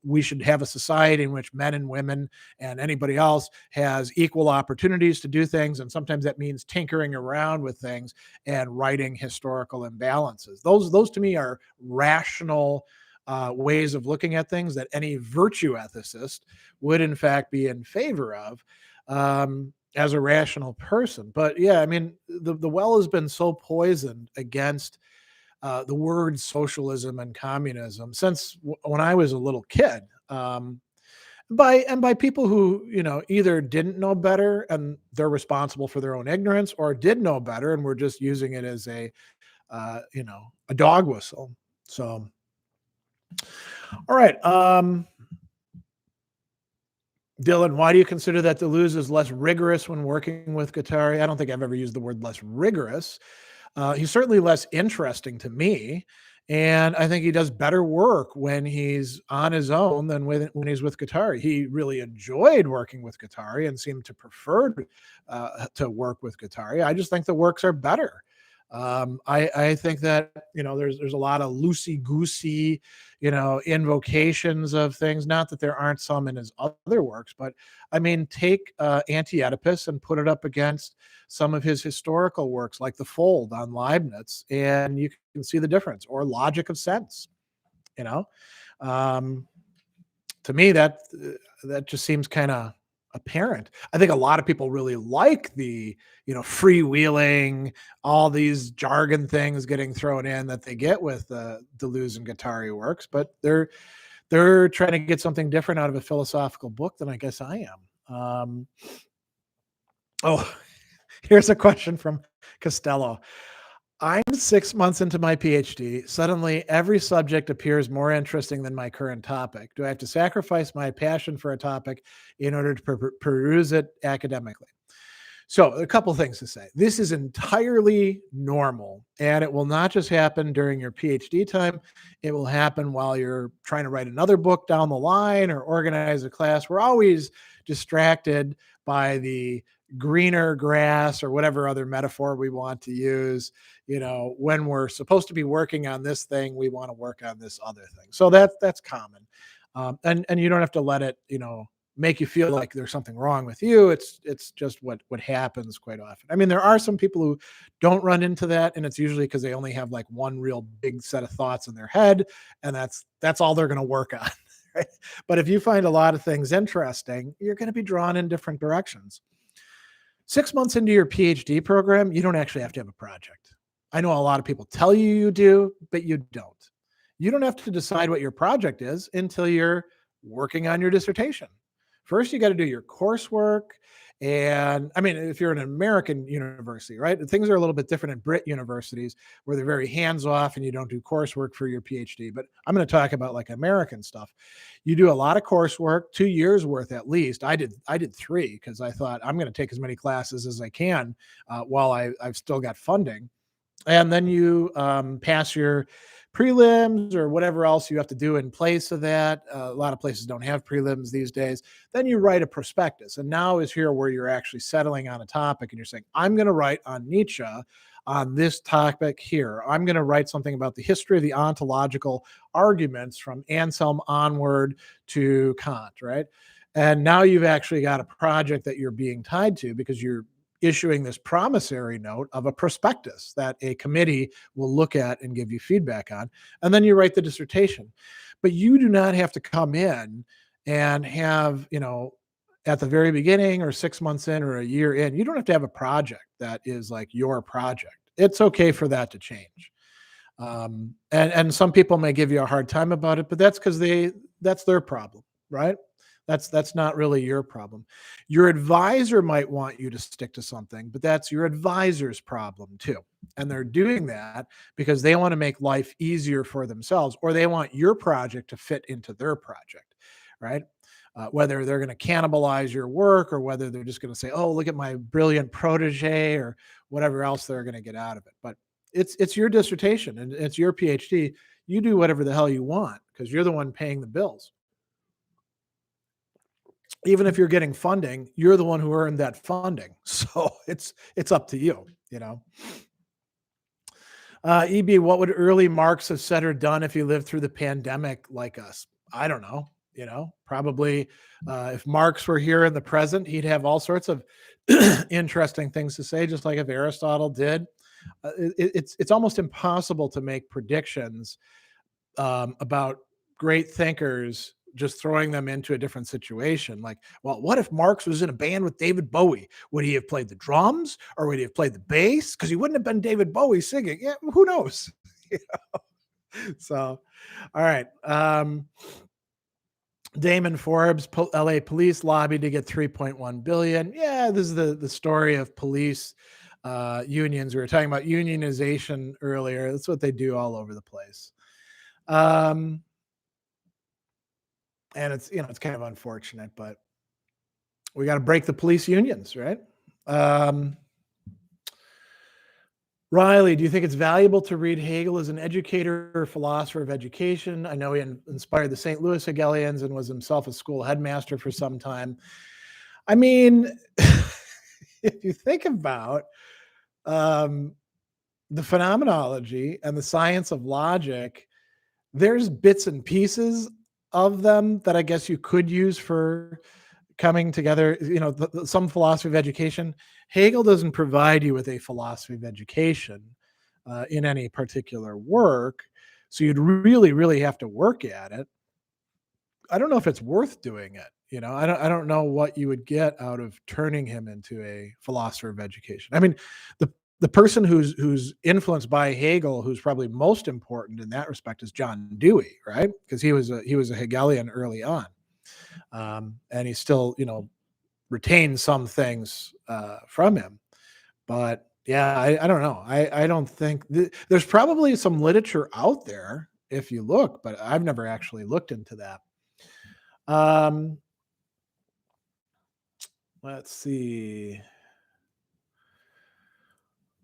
we should have a society in which men and women and anybody else has equal opportunities to do things. And sometimes that means tinkering around with things and righting historical imbalances. Those to me are rational ways of looking at things that any virtue ethicist would in fact be in favor of. As a rational person. But yeah, I mean, the well has been so poisoned against the words socialism and communism since when I was a little kid. By people who either didn't know better and they're responsible for their own ignorance, or did know better and were just using it as a dog whistle. So, all right. Dylan, why do you consider that Deleuze is less rigorous when working with Guattari? I don't think I've ever used the word less rigorous. He's certainly less interesting to me. And I think he does better work when he's on his own than when he's with Guattari. He really enjoyed working with Guattari and seemed to prefer to work with Guattari. I just think the works are better. I think that there's a lot of loosey goosey invocations of things. Not that there aren't some in his other works, but I mean, take Anti-Oedipus and put it up against some of his historical works like The Fold on Leibniz, and you can see the difference. Or Logic of Sense. To me, that just seems kind of apparent. I think a lot of people really like the freewheeling, all these jargon things getting thrown in that they get with Deleuze and Guattari works, but they're trying to get something different out of a philosophical book than I guess I am. Here's a question from Costello. I'm 6 months into my PhD. Suddenly, every subject appears more interesting than my current topic. Do I have to sacrifice my passion for a topic in order to peruse it academically? So, a couple things to say. This is entirely normal, and it will not just happen during your PhD time. It will happen while you're trying to write another book down the line or organize a class. We're always distracted by the greener grass or whatever other metaphor we want to use. When we're supposed to be working on this thing, we want to work on this other thing. So that's common. And you don't have to let it, make you feel like there's something wrong with you. It's just what happens quite often. I mean, there are some people who don't run into that, and it's usually because they only have like one real big set of thoughts in their head, and that's all they're going to work on. Right? But if you find a lot of things interesting, you're going to be drawn in different directions. 6 months into your PhD program, you don't actually have to have a project. I know a lot of people tell you do, but you don't. You don't have to decide what your project is until you're working on your dissertation. First, you got to do your coursework. And I mean, if you're an American university, right, things are a little bit different in Brit universities where they're very hands off and you don't do coursework for your PhD. But I'm going to talk about like American stuff. You do a lot of coursework, 2 years worth at least. I did 3 because I thought I'm going to take as many classes as I can while I've still got funding. And then you pass your prelims or whatever else you have to do in place of that. A lot of places don't have prelims these days. Then you write a prospectus. And now is here where you're actually settling on a topic and you're saying, I'm going to write on Nietzsche on this topic here. I'm going to write something about the history of the ontological arguments from Anselm onward to Kant, right? And now you've actually got a project that you're being tied to because you're issuing this promissory note of a prospectus that a committee will look at and give you feedback on. And then you write the dissertation. But you do not have to come in and have, at the very beginning or 6 months in or a year in, you don't have to have a project that is like your project. It's okay for that to change. And some people may give you a hard time about it, but that's because that's their problem, right? That's not really your problem. Your advisor might want you to stick to something, but that's your advisor's problem too. And they're doing that because they want to make life easier for themselves, or they want your project to fit into their project, right? whether they're going to cannibalize your work or whether they're just going to say, oh, look at my brilliant protege or whatever else they're going to get out of it. But it's your dissertation and it's your PhD. You do whatever the hell you want because you're the one paying the bills. Even if you're getting funding, you're the one who earned that funding. So it's up to you, you know. EB, what would early Marx have said or done if he lived through the pandemic like us? I don't know. You know, probably if Marx were here in the present, he'd have all sorts of interesting things to say, just like if Aristotle did. It's almost impossible to make predictions about great thinkers just throwing them into a different situation. Like, well, what if Marx was in a band with David Bowie? Would he have played the drums or would he have played the bass? Because he wouldn't have been David Bowie singing. Yeah, who knows? You know? So, all right. Damon Forbes, LA police lobbied to get 3.1 billion. Yeah, this is the story of police unions. We were talking about unionization earlier. That's what they do all over the place. And it's, you know, it's kind of unfortunate, but we got to break the police unions, right? Riley, do you think it's valuable to read Hegel as an educator or philosopher of education? I know he inspired the St. Louis Hegelians and was himself a school headmaster for some time. I mean, if you think about the phenomenology and the science of logic, there's bits and pieces of them that I guess you could use for coming together. You know, some philosophy of education. Hegel doesn't provide you with a philosophy of education in any particular work, so you'd really have to work at it. I don't know if it's worth doing it. You know, I don't know what you would get out of turning him into a philosopher of education. I mean, the person who's influenced by Hegel, who's probably most important in that respect, is John Dewey, right? Because he was a Hegelian early on, and he still, you know, retains some things from him. But yeah, I don't know. I don't think there's probably some literature out there if you look, but I've never actually looked into that. Let's see.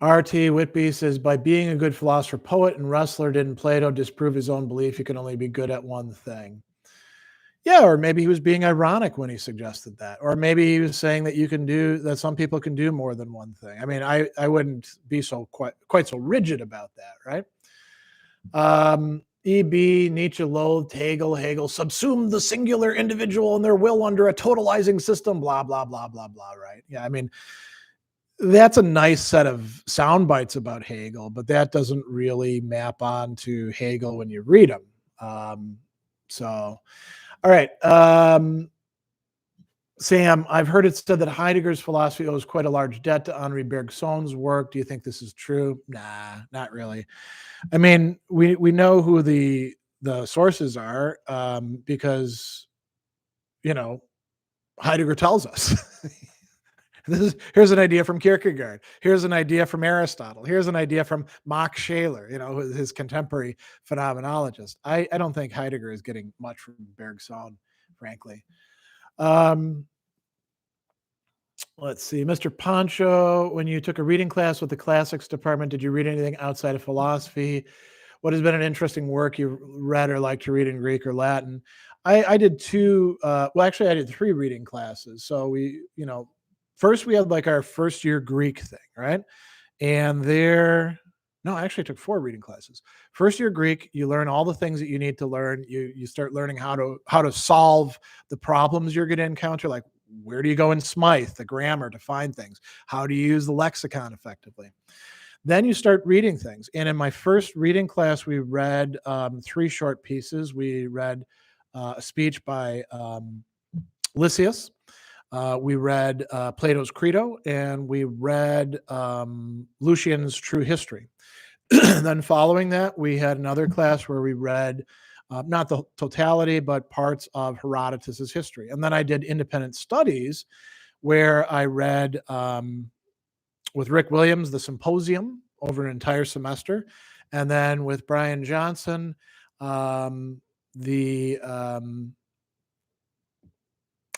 R.T. Whitby says, by being a good philosopher, poet, and wrestler, didn't Plato disprove his own belief he could only be good at one thing? Yeah, or maybe he was being ironic when he suggested that. Or maybe he was saying that some people can do more than one thing. I mean, I wouldn't be quite so rigid about that, right? E.B. Nietzsche loathed Hegel subsumed the singular individual and their will under a totalizing system, blah, blah, blah, blah, blah, right? Yeah, I mean, that's a nice set of sound bites about Hegel, but that doesn't really map onto Hegel when you read him. So, all right. Sam, I've heard it said that Heidegger's philosophy owes quite a large debt to Henri Bergson's work. Do you think this is true? Nah, not really. I mean, we know who the sources are because, you know, Heidegger tells us. Here's an idea from Kierkegaard. Here's an idea from Aristotle. Here's an idea from Max Scheler, you know, his contemporary phenomenologist. I don't think Heidegger is getting much from Bergson, frankly. Let's see. Mr. Poncho, when you took a reading class with the classics department, did you read anything outside of philosophy? What has been an interesting work you read or like to read in Greek or Latin? I did two, well, actually I did 3 reading classes. So we, you know, first we had like our first year Greek thing, right? And I actually took 4 reading classes. First year Greek, you learn all the things that you need to learn. You start learning how to solve the problems you're going to encounter, like where do you go in Smythe, the grammar to find things? How do you use the lexicon effectively? Then you start reading things. And in my first reading class, we read 3 short pieces. We read a speech by Lysias. We read Plato's Credo, and we read Lucian's True History. Then following that, we had another class where we read not the totality, but parts of Herodotus's history. And then I did independent studies where I read with Rick Williams, the Symposium over an entire semester. And then with Brian Johnson, the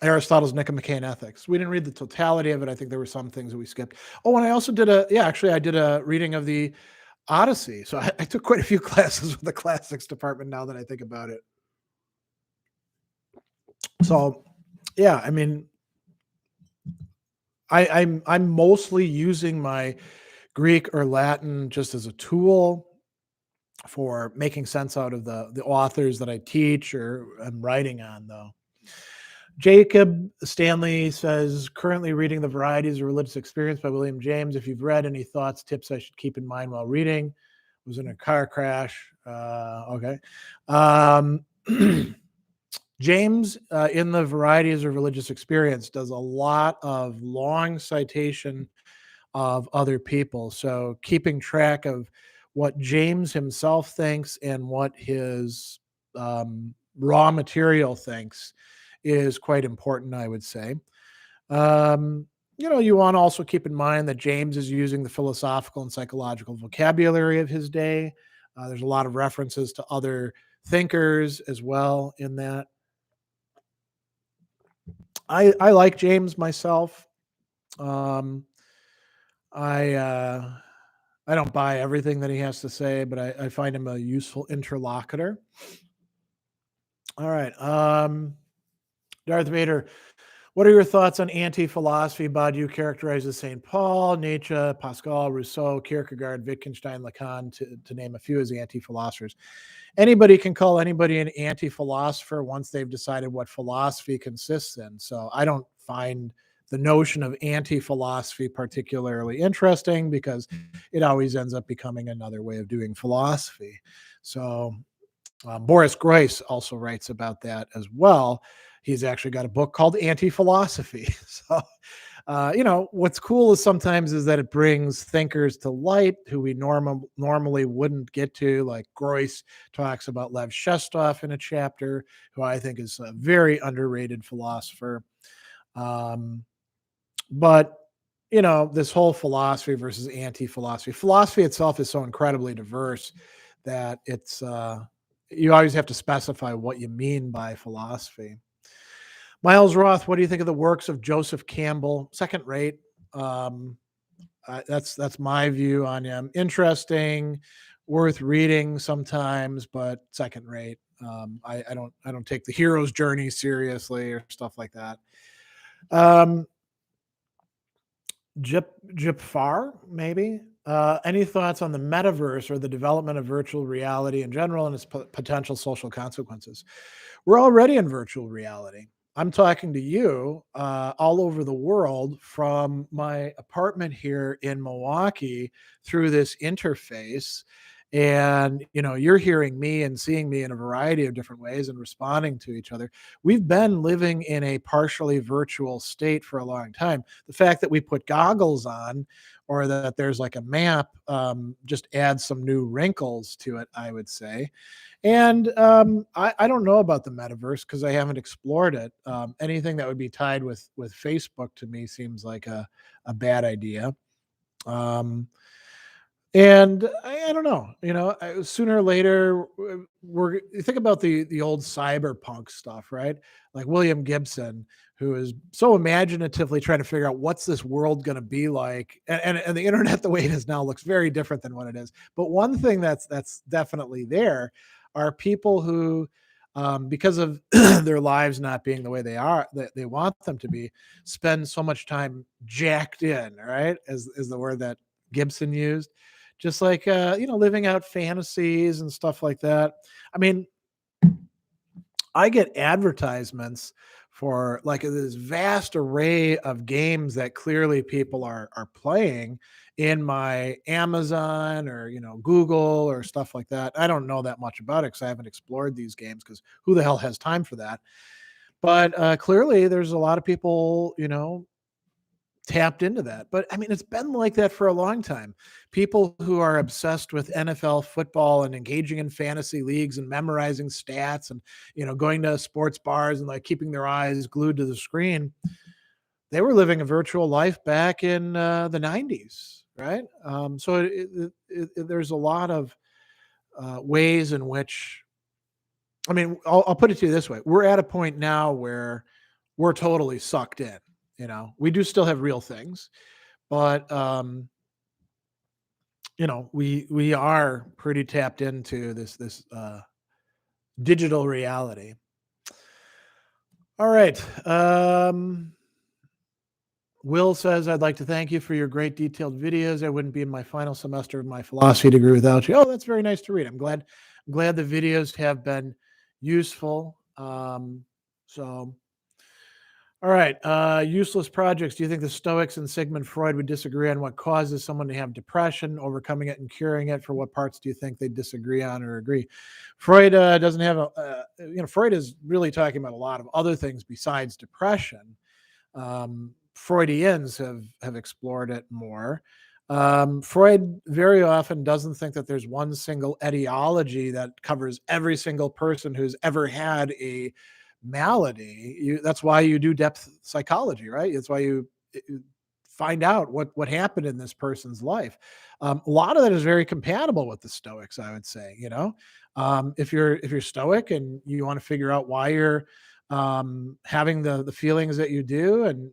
Aristotle's Nicomachean Ethics. We didn't read the totality of it. I think there were some things that we skipped. Oh, and I also did I did a reading of the Odyssey. So I took quite a few classes with the classics department now that I think about it. So, yeah, I mean, I'm mostly using my Greek or Latin just as a tool for making sense out of the authors that I teach or I'm writing on, though. Jacob Stanley says, currently reading The Varieties of Religious Experience by William James. If you've read, any thoughts, tips I should keep in mind while reading? Was in a car crash. Okay. James, in The Varieties of Religious Experience, does a lot of long citation of other people. So keeping track of what James himself thinks and what his raw material thinks is quite important, I would say. You want to also keep in mind that James is using the philosophical and psychological vocabulary of his day. There's a lot of references to other thinkers as well in that. I like James myself. I don't buy everything that he has to say, but I find him a useful interlocutor. All right. Darth Vader, what are your thoughts on anti-philosophy? Badiou characterizes St. Paul, Nietzsche, Pascal, Rousseau, Kierkegaard, Wittgenstein, Lacan, to name a few as anti-philosophers. Anybody can call anybody an anti-philosopher once they've decided what philosophy consists in. So I don't find the notion of anti-philosophy particularly interesting because it always ends up becoming another way of doing philosophy. So Boris Groys also writes about that as well. He's actually got a book called Anti-Philosophy. So, what's cool is sometimes is that it brings thinkers to light who we normally wouldn't get to. Like Groys talks about Lev Shestov in a chapter, who I think is a very underrated philosopher. But this whole philosophy versus anti-philosophy. Philosophy itself is so incredibly diverse that it's you always have to specify what you mean by philosophy. Miles Roth, what do you think of the works of Joseph Campbell? Second rate. That's my view on him. Interesting, worth reading sometimes, but second rate. I don't take the hero's journey seriously or stuff like that. Jipfar, maybe. Any thoughts on the metaverse or the development of virtual reality in general and its potential social consequences? We're already in virtual reality. I'm talking to you all over the world from my apartment here in Milwaukee through this interface. And, you're hearing me and seeing me in a variety of different ways and responding to each other. We've been living in a partially virtual state for a long time. The fact that we put goggles on or that there's like a map just adds some new wrinkles to it, I would say. And I don't know about the metaverse because I haven't explored it. Anything that would be tied with Facebook to me seems like a bad idea. And I don't know, sooner or later, you think about the old cyberpunk stuff, right? Like William Gibson, who is so imaginatively trying to figure out what's this world going to be like. And the internet, the way it is now, looks very different than what it is. But one thing that's definitely there are people who, because of their lives not being the way that they want them to be, spend so much time jacked in, right? Is the word that Gibson used. Just like living out fantasies and stuff like that. I mean, I get advertisements for like this vast array of games that clearly people are playing in my Amazon or Google or stuff like that. I don't know that much about it because I haven't explored these games because who the hell has time for that? But clearly there's a lot of people tapped into that. But I mean, it's been like that for a long time. People who are obsessed with NFL football and engaging in fantasy leagues and memorizing stats and, going to sports bars and like keeping their eyes glued to the screen, they were living a virtual life back in the 90s, right? So there's a lot of ways in which, I mean, I'll put it to you this way. We're at a point now where we're totally sucked in. We do still have real things, but we are pretty tapped into this digital reality. All right. Will says, I'd like to thank you for your great detailed videos. I wouldn't be in my final semester of my philosophy degree without you. Oh, that's very nice to read. I'm glad the videos have been useful. So, all right. Useless projects. Do you think the Stoics and Sigmund Freud would disagree on what causes someone to have depression, overcoming it and curing it? For what parts do you think they disagree on or agree? Freud doesn't have Freud is really talking about a lot of other things besides depression. Freudians have explored it more. Freud very often doesn't think that there's one single etiology that covers every single person who's ever had a malady. That's why you do depth psychology, right? That's why you find out what happened in this person's life. A lot of that is very compatible with the Stoics, I would say. If you're Stoic and you want to figure out why you're having the feelings that you do, and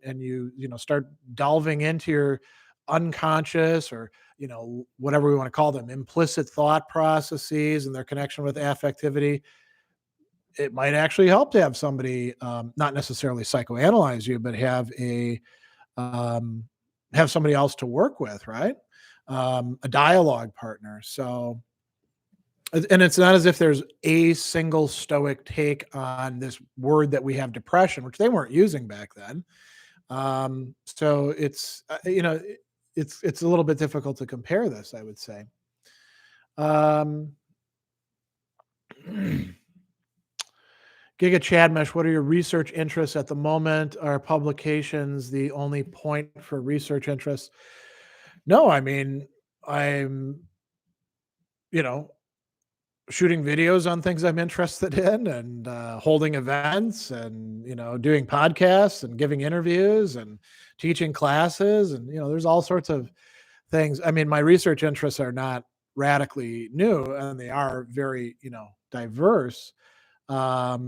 start delving into your unconscious, or whatever we want to call them, implicit thought processes and their connection with affectivity, it might actually help to have somebody, not necessarily psychoanalyze you, but have somebody else to work with, right? A dialogue partner. So, and it's not as if there's a single Stoic take on this word that we have, depression, which they weren't using back then. So it's a little bit difficult to compare this, I would say. Giga Chadmesh, what are your research interests at the moment? Are publications the only point for research interests? No, I mean, I'm, shooting videos on things I'm interested in, and holding events, and, doing podcasts and giving interviews and teaching classes. And, there's all sorts of things. I mean, my research interests are not radically new, and they are very, diverse. But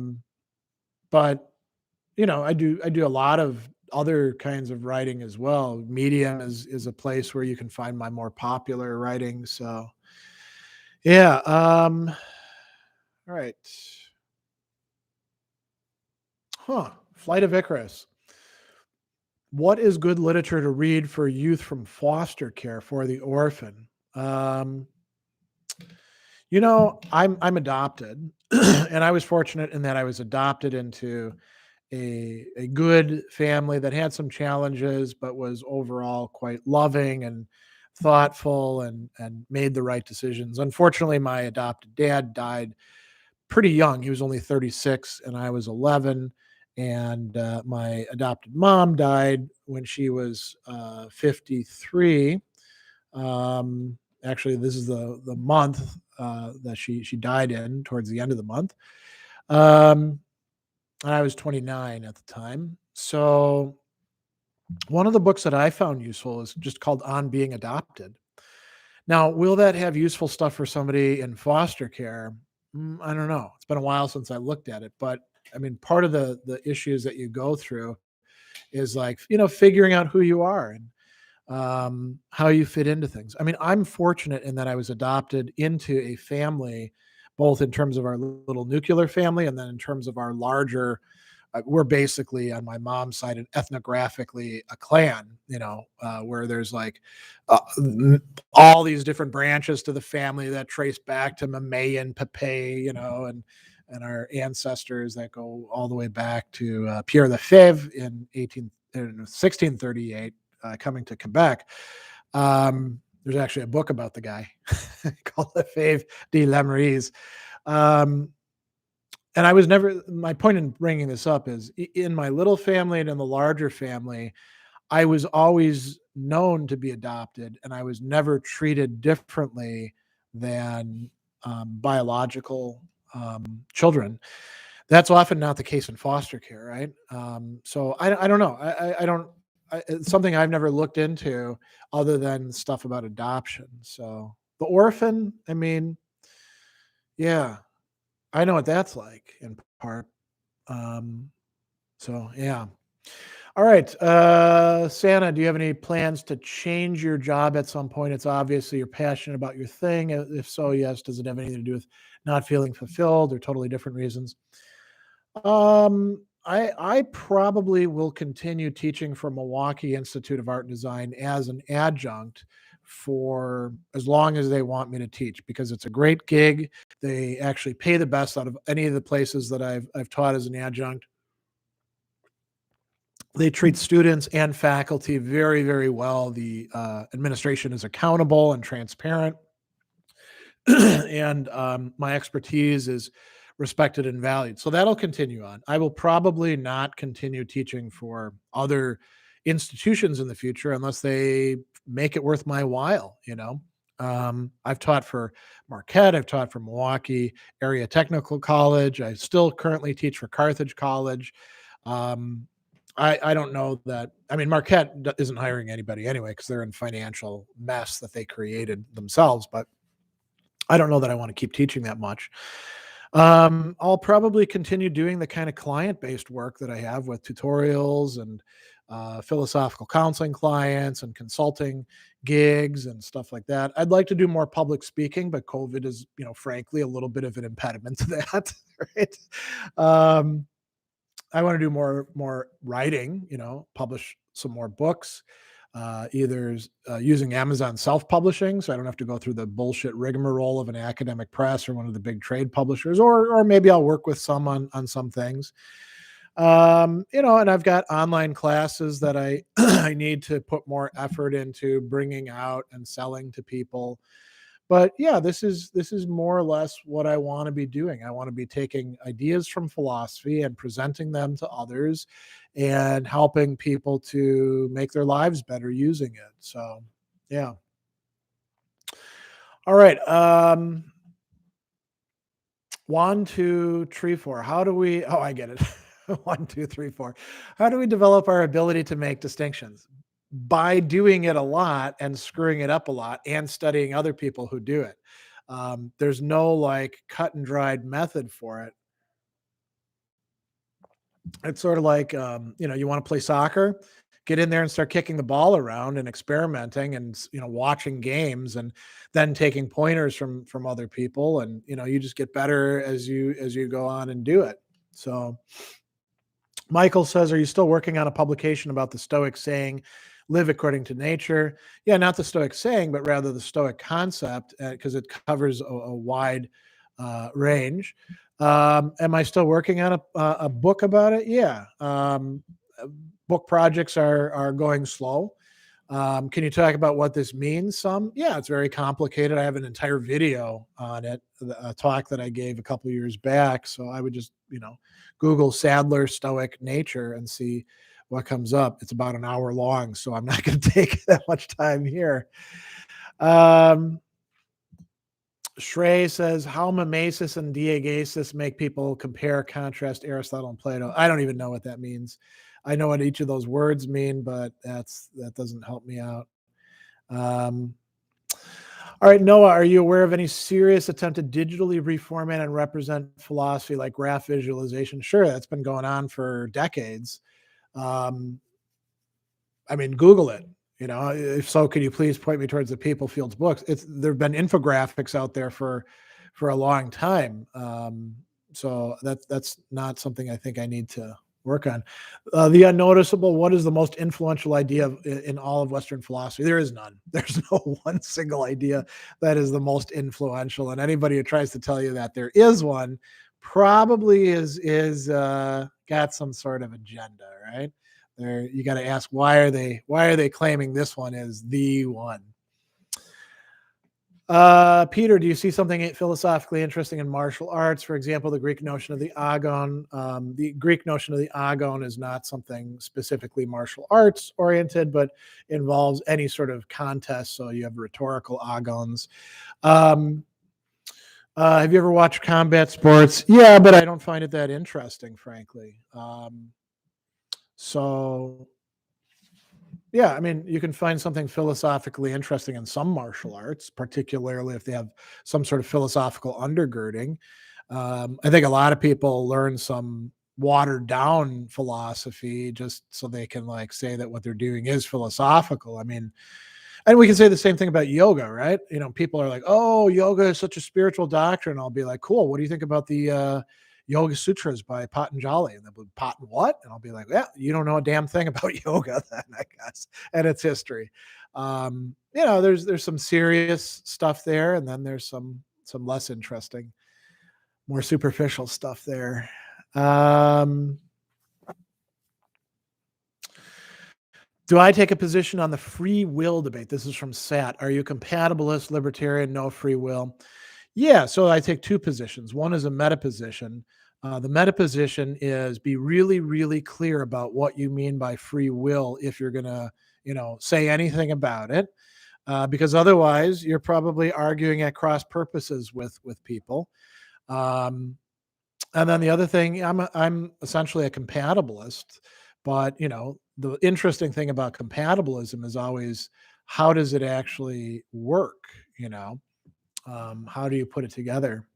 I do a lot of other kinds of writing as well. Medium is a place where you can find my more popular writing. So yeah. All right. Flight of Icarus. What is good literature to read for youth from foster care, for the orphan? I'm adopted, and I was fortunate in that I was adopted into a good family that had some challenges, but was overall quite loving and thoughtful, and made the right decisions. Unfortunately, my adopted dad died pretty young. He was only 36 and I was 11. And my adopted mom died when she was 53. Actually, this is the month that she died in, towards the end of the month. And I was 29 at the time. So one of the books that I found useful is just called On Being Adopted. Now, will that have useful stuff for somebody in foster care? I don't know. It's been a while since I looked at it, but I mean, part of the issues that you go through is, like, figuring out who you are, and how you fit into things. I mean, I'm fortunate in that I was adopted into a family, both in terms of our little nuclear family, and then in terms of our larger, we're basically, on my mom's side, and ethnographically, a clan, where there's like uh, all these different branches to the family that trace back to Mamaean Pepe, and our ancestors that go all the way back to Pierre Lefebvre in 1638, coming to Quebec. There's actually a book about the guy called Lefebvre de Lamerise. And I was never, my point in bringing this up is, in my little family and in the larger family, I was always known to be adopted, and I was never treated differently than biological children. That's often not the case in foster care, right? So I don't know. I don't. It's something I've never looked into, other than stuff about adoption. So the orphan, I mean, yeah, I know what that's like in part. Um, So, yeah. All right. Santa, do you have any plans to change your job at some point? It's obviously you're passionate about your thing. If so, yes. Does it have anything to do with not feeling fulfilled or totally different reasons? I probably will continue teaching for Milwaukee Institute of Art and Design as an adjunct for as long as they want me to teach, because it's a great gig. They actually pay the best out of any of the places that I've taught as an adjunct. They treat students and faculty very, very well. The administration is accountable and transparent, and my expertise is respected and valued. So that'll continue on. I will probably not continue teaching for other institutions in the future unless they make it worth my while. I've taught for Marquette, I've taught for Milwaukee Area Technical College. I still currently teach for Carthage College. Um, I don't know that. I mean, Marquette isn't hiring anybody anyway because they're in financial mess that they created themselves. But I don't know that I want to keep teaching that much. I'll probably continue doing the kind of client-based work that I have with tutorials and philosophical counseling clients and consulting gigs and stuff like that. I'd like to do more public speaking, but COVID is, frankly, a little bit of an impediment to that. Right? I want to do more writing, publish some more books, either using Amazon self-publishing, so I don't have to go through the bullshit rigmarole of an academic press or one of the big trade publishers, or maybe I'll work with some on some things. And I've got online classes that I I need to put more effort into bringing out and selling to people. But yeah, this is more or less what I want to be doing. I want to be taking ideas from philosophy and presenting them to others and helping people to make their lives better using it. So, yeah. All right. 1, 2, 3, 4. How do we? Oh, I get it. 1, 2, 3, 4. How do we develop our ability to make distinctions? By doing it a lot and screwing it up a lot and studying other people who do it. There's no like cut and dried method for it. It's sort of like, you want to play soccer, get in there and start kicking the ball around and experimenting and, watching games and then taking pointers from other people. And, you just get better as you go on and do it. So Michael says, are you still working on a publication about the Stoic saying, live according to nature? Yeah, not the Stoic saying, but rather the Stoic concept, because it covers a wide range. Am I still working on a book about it? Yeah. Book projects are going slow. Can you talk about what this means some? Yeah, it's very complicated. I have an entire video on it, a talk that I gave a couple of years back. So I would just, Google Sadler Stoic nature and see what comes up. It's about an hour long, so I'm not going to take that much time here. Shrey says, how mimesis and diegesis make people compare, contrast Aristotle and Plato? I don't even know what that means. I know what each of those words mean, but that doesn't help me out. All right, Noah, are you aware of any serious attempt to digitally reformat and represent philosophy like graph visualization? Sure, that's been going on for decades. Google it. If so, could you please point me towards the Peoplefields books? There've been infographics out there for a long time. So that's not something I think I need to work on. The unnoticeable, what is the most influential idea in all of Western philosophy? There is none. There's no one single idea that is the most influential. And anybody who tries to tell you that there is one probably is got some sort of agenda, right? You got to ask, why are they claiming this one is the one? Peter, do you see something philosophically interesting in martial arts? For example, the Greek notion of the agon. The Greek notion of the agon is not something specifically martial arts oriented, but involves any sort of contest. So you have rhetorical agons. Have you ever watched combat sports? Yeah, but I don't find it that interesting, frankly. So yeah, you can find something philosophically interesting in some martial arts, particularly if they have some sort of philosophical undergirding. I think a lot of people learn some watered down philosophy just so they can like say that what they're doing is philosophical. I mean, and we can say the same thing about yoga, right? You know, people are like, "Oh, yoga is such a spiritual doctrine." I'll be like, "Cool. What do you think about the Yoga Sutras by Patanjali?" And they'll be, "Patan what?" And I'll be like, "Yeah, you don't know a damn thing about yoga, then, I guess, and its history." You know, there's some serious stuff there, and then there's some less interesting, more superficial stuff there. Do I take a position on the free will debate? This is from Sat. Are you compatibilist, libertarian, no free will? Yeah, so I take two positions. One is a meta position. The meta position is be really, really clear about what you mean by free will if you're going to, you know, say anything about it, because otherwise you're probably arguing at cross purposes with people. Um, and then the other thing, I'm essentially a compatibilist, but you know, the interesting thing about compatibilism is always how does it actually work? You know, how do you put it together?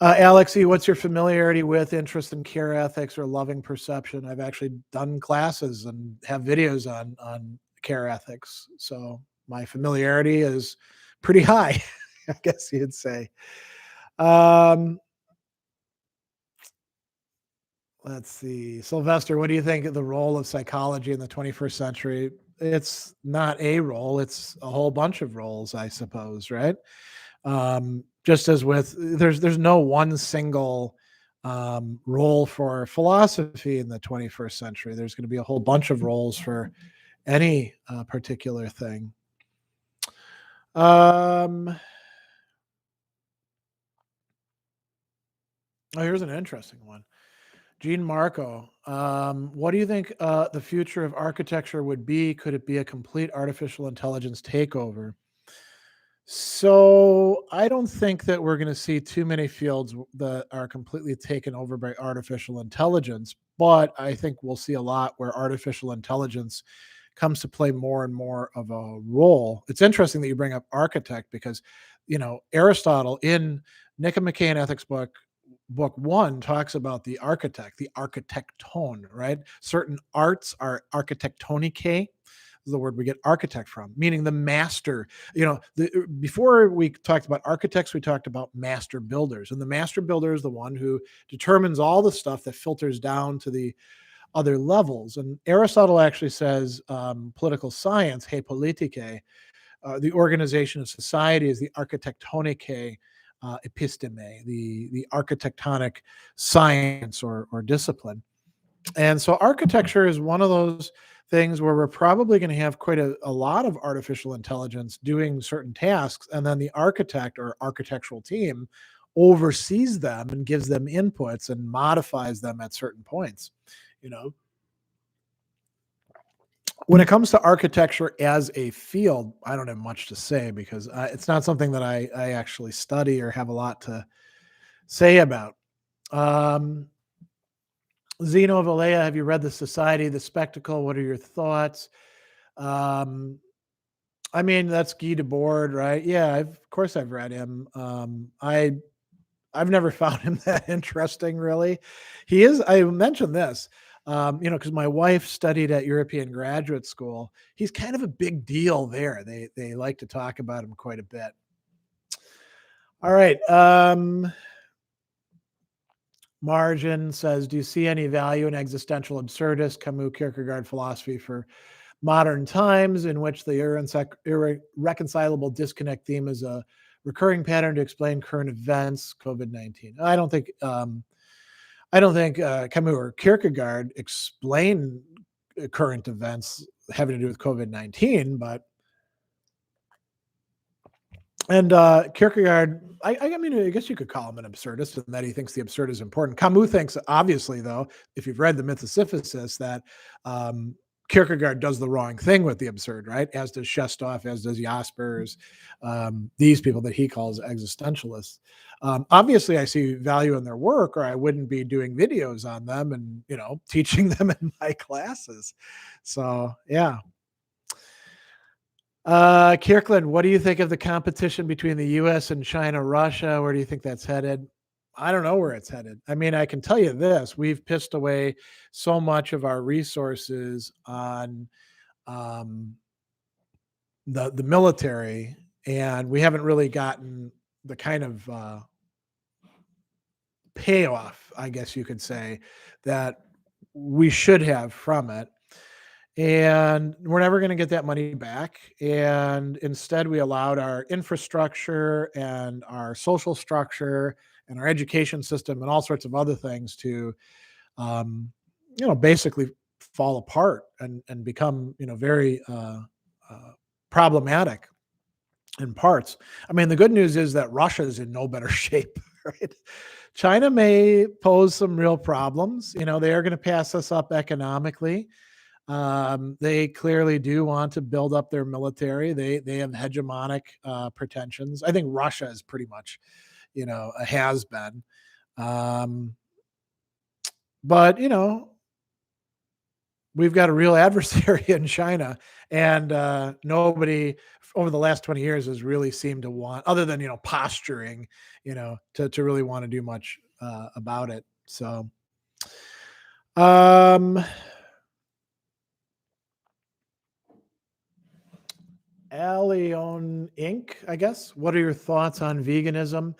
Alexi, what's your familiarity with interest in care ethics or loving perception? I've actually done classes and have videos on care ethics, so my familiarity is pretty high, I guess you'd say. Um, let's see. Sylvester, what do you think of the role of psychology in the 21st century? It's not a role, it's a whole bunch of roles, I suppose, right? Just as with there's no one single role for philosophy in the 21st century. There's going to be a whole bunch of roles for any particular thing. Oh, here's an interesting one. Gene Marco, what do you think the future of architecture would be? Could it be a complete artificial intelligence takeover? So I don't think that we're going to see too many fields that are completely taken over by artificial intelligence, but I think we'll see a lot where artificial intelligence comes to play more and more of a role. It's interesting that you bring up architect because, you know, Aristotle in Nicomachean Ethics book 1 talks about the architect, the architecton, right? Certain arts are architectonicae, is the word we get architect from, meaning the master. You know, before we talked about architects, we talked about master builders, and the master builder is the one who determines all the stuff that filters down to the other levels. And Aristotle actually says political science, he politike, the organization of society is the architectonicae episteme, the architectonic science or discipline. And so architecture is one of those things where we're probably going to have quite a lot of artificial intelligence doing certain tasks. And then the architect or architectural team oversees them and gives them inputs and modifies them at certain points. You know, when it comes to architecture as a field, I don't have much to say because it's not something that I actually study or have a lot to say about. Zeno Valea, have you read The Society, the Spectacle? What are your thoughts? I mean, that's Guy Debord, right? Yeah, of course I've read him. I've never found him that interesting, really. He is. I mentioned this, you know, because my wife studied at European graduate school. He's kind of a big deal there. They like to talk about him quite a bit. All right. Margin says, do you see any value in existential absurdist Camus Kierkegaard philosophy for modern times in which the irreconcilable disconnect theme is a recurring pattern to explain current events, COVID-19? I don't think Camus or Kierkegaard explain current events having to do with COVID-19, but Kierkegaard, I mean, I guess you could call him an absurdist in that he thinks the absurd is important. Camus thinks, obviously, though, if you've read the Myth of Sisyphus, that Kierkegaard does the wrong thing with the absurd, right? As does Shestov, as does Jaspers, these people that he calls existentialists. Obviously, I see value in their work, or I wouldn't be doing videos on them and, you know, teaching them in my classes. So, yeah. Kirkland, what do you think of the competition between the U.S. and China, Russia? Where do you think that's headed? I don't know where it's headed. I mean, I can tell you this: we've pissed away so much of our resources on um, the military, and we haven't really gotten the kind of payoff, I guess you could say, that we should have from it. And we're never going to get that money back. And instead, we allowed our infrastructure and our social structure and our education system and all sorts of other things to, um, basically fall apart and become, very problematic in parts. I mean, the good news is that Russia is in no better shape, right? China may pose some real problems. They are going to pass us up economically. They clearly do want to build up their military. They have hegemonic pretensions. I think Russia is pretty much, a has been. But we've got a real adversary in China, and nobody over the last 20 years has really seemed to want, other than posturing, to really want to do much about it. So, Alion Inc., I guess. What are your thoughts on veganism?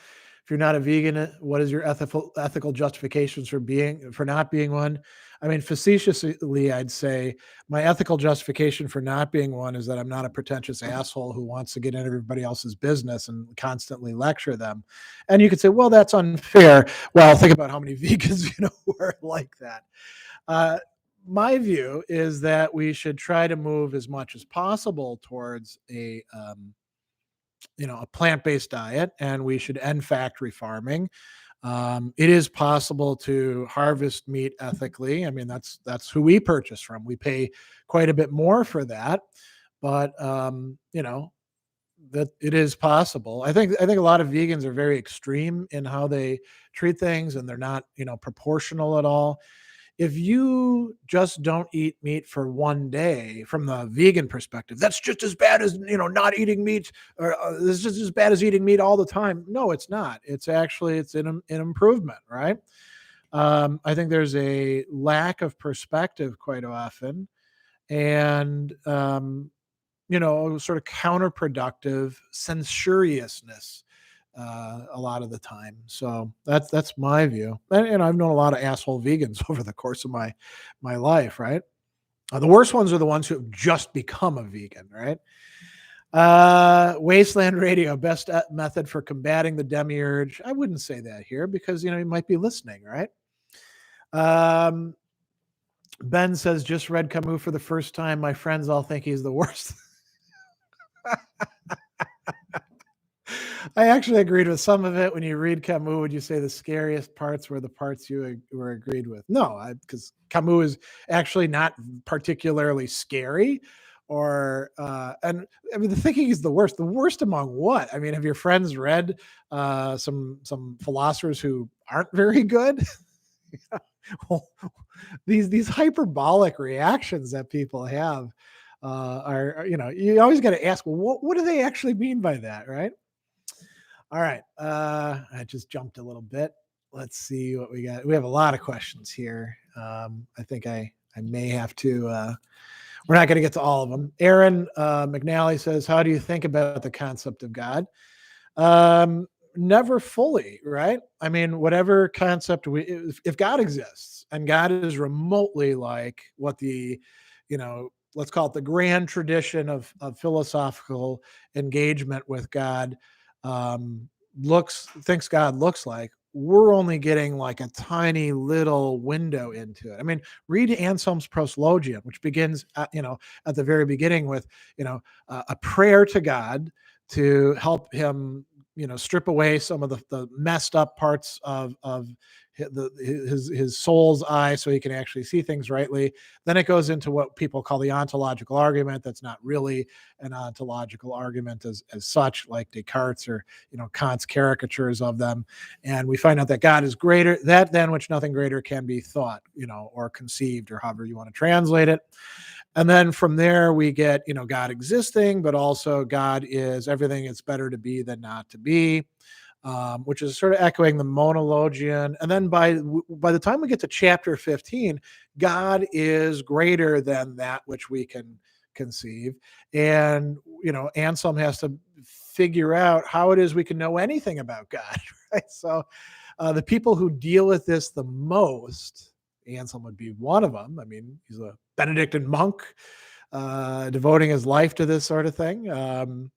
If you're not a vegan, what is your ethical justifications for not being one? I mean, facetiously, I'd say my ethical justification for not being one is that I'm not a pretentious asshole who wants to get into everybody else's business and constantly lecture them. And you could say, well, that's unfair. Well, think about how many vegans are like that. My view is that we should try to move as much as possible towards a plant-based diet, and we should end factory farming. It is possible to harvest meat ethically. I mean, that's who we purchase from. We pay quite a bit more for that, but that it is possible. I think a lot of vegans are very extreme in how they treat things, and they're not proportional at all. If you just don't eat meat for one day from the vegan perspective, that's just as bad as not eating meat, or it's just as bad as eating meat all the time. No, it's not. It's actually an improvement, right? I think there's a lack of perspective quite often, and sort of counterproductive censoriousness a lot of the time. So that's my view. And I've known a lot of asshole vegans over the course of my life, right? The worst ones are the ones who have just become a vegan, right? Wasteland Radio, best method for combating the demiurge. I wouldn't say that here because you might be listening, right? Ben says, just read Camus for the first time. My friends all think he's the worst. I actually agreed with some of it. When you read Camus, would you say the scariest parts were the parts you were agreed with? No, because Camus is actually not particularly scary. And I mean, the thinking is the worst. The worst among what? I mean, have your friends read some philosophers who aren't very good? These hyperbolic reactions that people have are you always got to ask, well, what do they actually mean by that, right? All right. I just jumped a little bit. Let's see what we got. We have a lot of questions here. I think I may have to, we're not going to get to all of them. Aaron McNally says, how do you think about the concept of God? Never fully, right? I mean, whatever concept if God exists and God is remotely like what the, let's call it the grand tradition of philosophical engagement with God thinks God looks like, we're only getting like a tiny little window into it. I mean, read Anselm's Proslogium, which begins at the very beginning with a prayer to God to help him strip away some of the messed up parts of his soul's eye so he can actually see things rightly. Then it goes into what people call the ontological argument. That's not really an ontological argument as such, like Descartes or Kant's caricatures of them. And we find out that God is greater, that than which nothing greater can be thought, or conceived, or however you want to translate it. And then from there we get God existing, but also God is everything it's better to be than not to be. which is sort of echoing the monologian. And then by the time we get to chapter 15, God is greater than that which we can conceive. And, Anselm has to figure out how it is we can know anything about God, right? So the people who deal with this the most, Anselm would be one of them. I mean, he's a Benedictine monk, devoting his life to this sort of thing.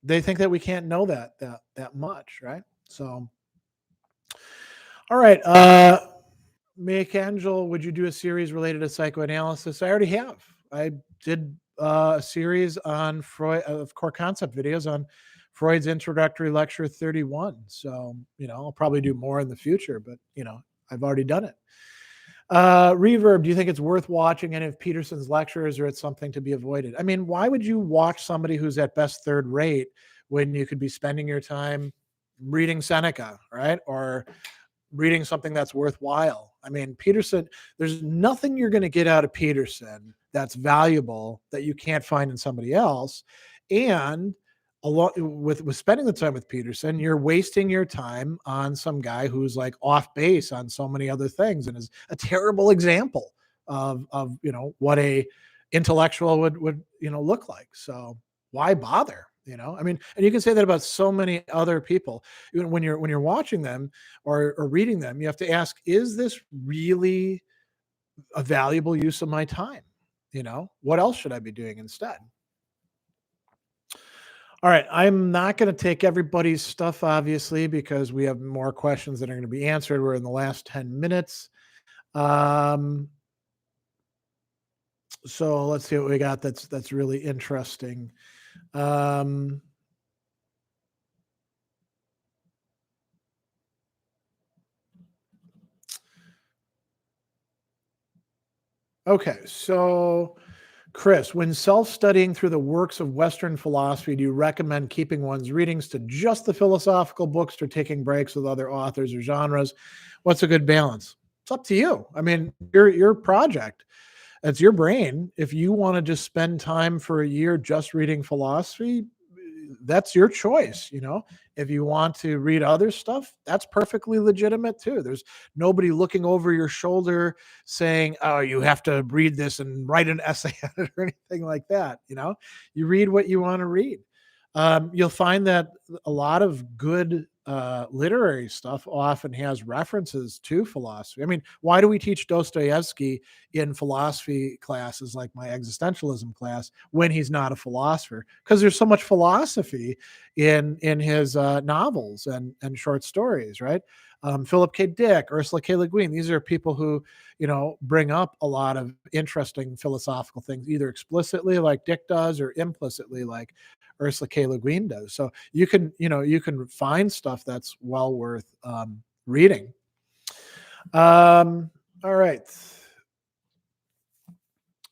They think that we can't know that much, right? So, all right. Angel, would you do a series related to psychoanalysis? I already have. I did a series on Freud, of core concept videos on Freud's introductory lecture 31. So, I'll probably do more in the future, but, I've already done it. Reverb, do you think it's worth watching any of Peterson's lectures, or it's something to be avoided? I mean, why would you watch somebody who's at best third rate when you could be spending your time reading Seneca, right? Or reading something that's worthwhile. I mean, Peterson, there's nothing you're going to get out of Peterson that's valuable that you can't find in somebody else. And along with spending the time with Peterson, you're wasting your time on some guy who's like off base on so many other things and is a terrible example of what a intellectual would look like. So why bother? I mean, and you can say that about so many other people. Even when you're watching them or reading them, you have to ask, is this really a valuable use of my time? What else should I be doing instead? All right, I'm not going to take everybody's stuff, obviously, because we have more questions that are going to be answered. We're in the last 10 minutes. So let's see what we got that's really interesting. Okay, so Chris, when self-studying through the works of Western philosophy, do you recommend keeping one's readings to just the philosophical books or taking breaks with other authors or genres? What's a good balance? It's up to you. I mean, your project. It's your brain. If you want to just spend time for a year just reading philosophy, that's your choice. If you want to read other stuff, that's perfectly legitimate too. There's nobody looking over your shoulder saying, oh, you have to read this and write an essay on it or anything like that. You read what you want to read. You'll find that a lot of good literary stuff often has references to philosophy. I mean, why do we teach Dostoevsky in philosophy classes like my existentialism class when he's not a philosopher? Because there's so much philosophy in his novels and short stories, right? Philip K. Dick, Ursula K. Le Guin. These are people who, bring up a lot of interesting philosophical things, either explicitly like Dick does or implicitly like Ursula K. Le Guin does. So you can find stuff that's well worth reading. All right.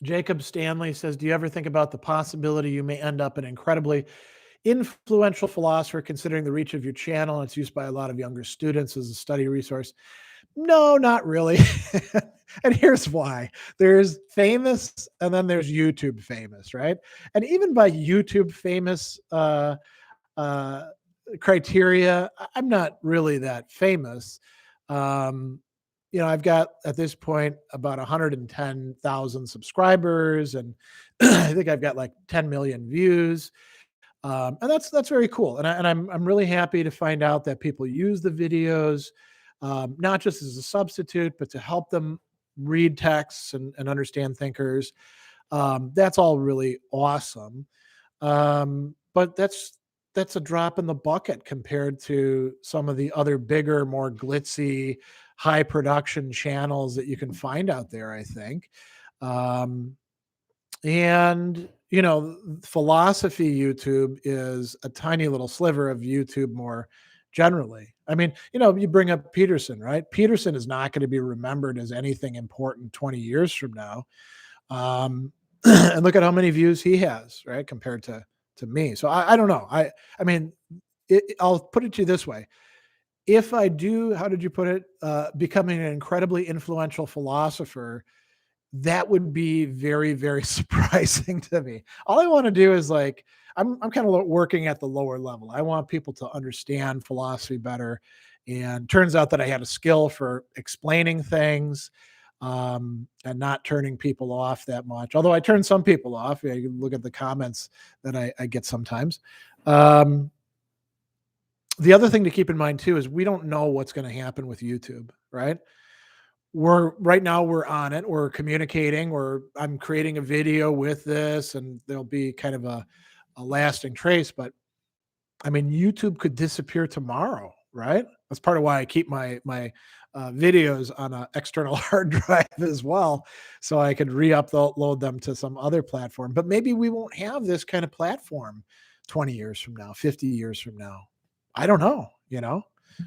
Jacob Stanley says, do you ever think about the possibility you may end up an incredibly influential philosopher, considering the reach of your channel and its use by a lot of younger students as a study resource? No, not really. And here's why. There's famous and then there's YouTube famous, right? And even by YouTube famous criteria, I'm not really that famous. I've got at this point about 110,000 subscribers, and I think I've got like 10 million views. And that's very cool. And I'm really happy to find out that people use the videos, not just as a substitute, but to help them read texts and understand thinkers. That's all really awesome. But that's a drop in the bucket compared to some of the other bigger, more glitzy, high production channels that you can find out there, I think. And philosophy YouTube is a tiny little sliver of YouTube more generally. I mean, you bring up Peterson, right? Peterson is not going to be remembered as anything important 20 years from now. And look at how many views he has, right? Compared to me. So I don't know. I mean, I'll put it to you this way. If I do, how did you put it? Becoming an incredibly influential philosopher, that would be very, very surprising to me. All I want to do is like, I'm kind of working at the lower level. I want people to understand philosophy better. And turns out that I had a skill for explaining things, and not turning people off that much. Although I turn some people off. Yeah, you can look at the comments that I get sometimes. Um, the other thing to keep in mind too is we don't know what's going to happen with YouTube, right? Right now we're on it. We're communicating. I'm creating a video with this, and there'll be kind of a lasting trace. But I mean, YouTube could disappear tomorrow, right? That's part of why I keep my videos on an external hard drive as well, so I could re-upload them to some other platform. But maybe we won't have this kind of platform 20 years from now, 50 years from now. I don't know, you know?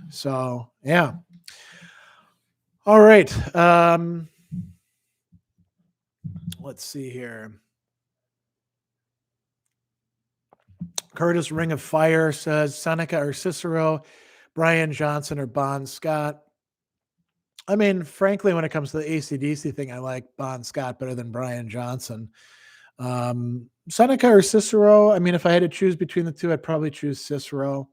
So, yeah. All right. Let's see here. Curtis Ring of Fire says Seneca or Cicero, Brian Johnson or Bon Scott. I mean, frankly, when it comes to the AC/DC thing, I like Bon Scott better than Brian Johnson. Seneca or Cicero, I mean, if I had to choose between the two, I'd probably choose Cicero.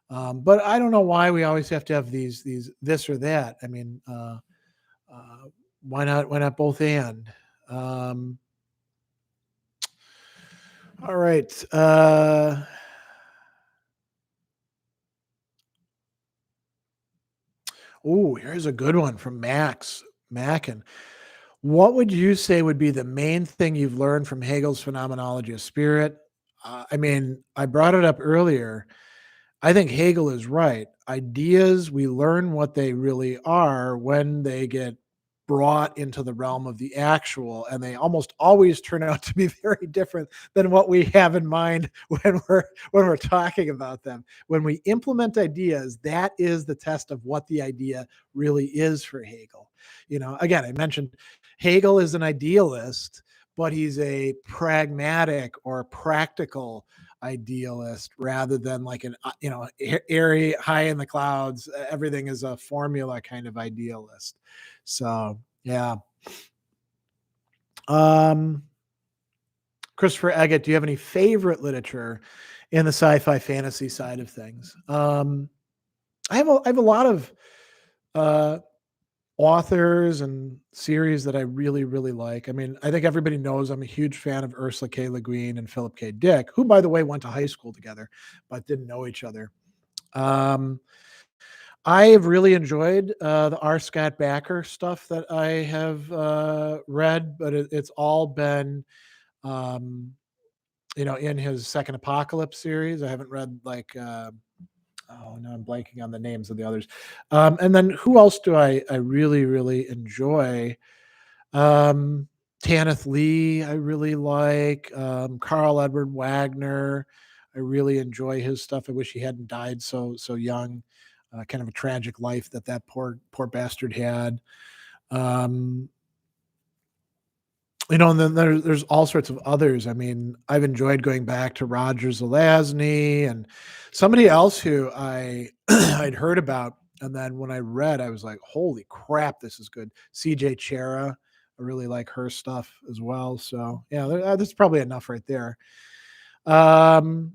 But I don't know why we always have to have these this or that. I mean, why not both and? All right. Oh, here's a good one from Max Mackin. What would you say would be the main thing you've learned from Hegel's phenomenology of spirit? I mean, I brought it up earlier. I think Hegel is right. Ideas, we learn what they really are when they get brought into the realm of the actual, and they almost always turn out to be very different than what we have in mind when we're talking about them. When we implement ideas, that is the test of what the idea really is for Hegel. You know, again, I mentioned Hegel is an idealist, but he's a pragmatic or practical idealist rather than like an airy high in the clouds, everything is a formula kind of idealist. So yeah. Christopher Eggett, do you have any favorite literature in the sci-fi fantasy side of things? I have a lot of uh authors and series that I really, really like. I mean, I think everybody knows I'm a huge fan of Ursula K. Le Guin and Philip K. Dick, who, by the way, went to high school together, but didn't know each other. Um, I have really enjoyed the R. Scott Bakker stuff that I have read, but it's all been, um, in his Second Apocalypse series. I haven't read like oh no, I'm blanking on the names of the others. And then who else do I really, really enjoy? Um, Tanith Lee, I really like. Carl Edward Wagner, I really enjoy his stuff. I wish he hadn't died so young. Kind of a tragic life that poor bastard had. Um, and then there's all sorts of others. I mean, I've enjoyed going back to Roger Zelazny and somebody else who I'd heard about, and then when I read, I was like, "Holy crap, this is good." C.J. Chera, I really like her stuff as well. So yeah, that's probably enough right there. Um,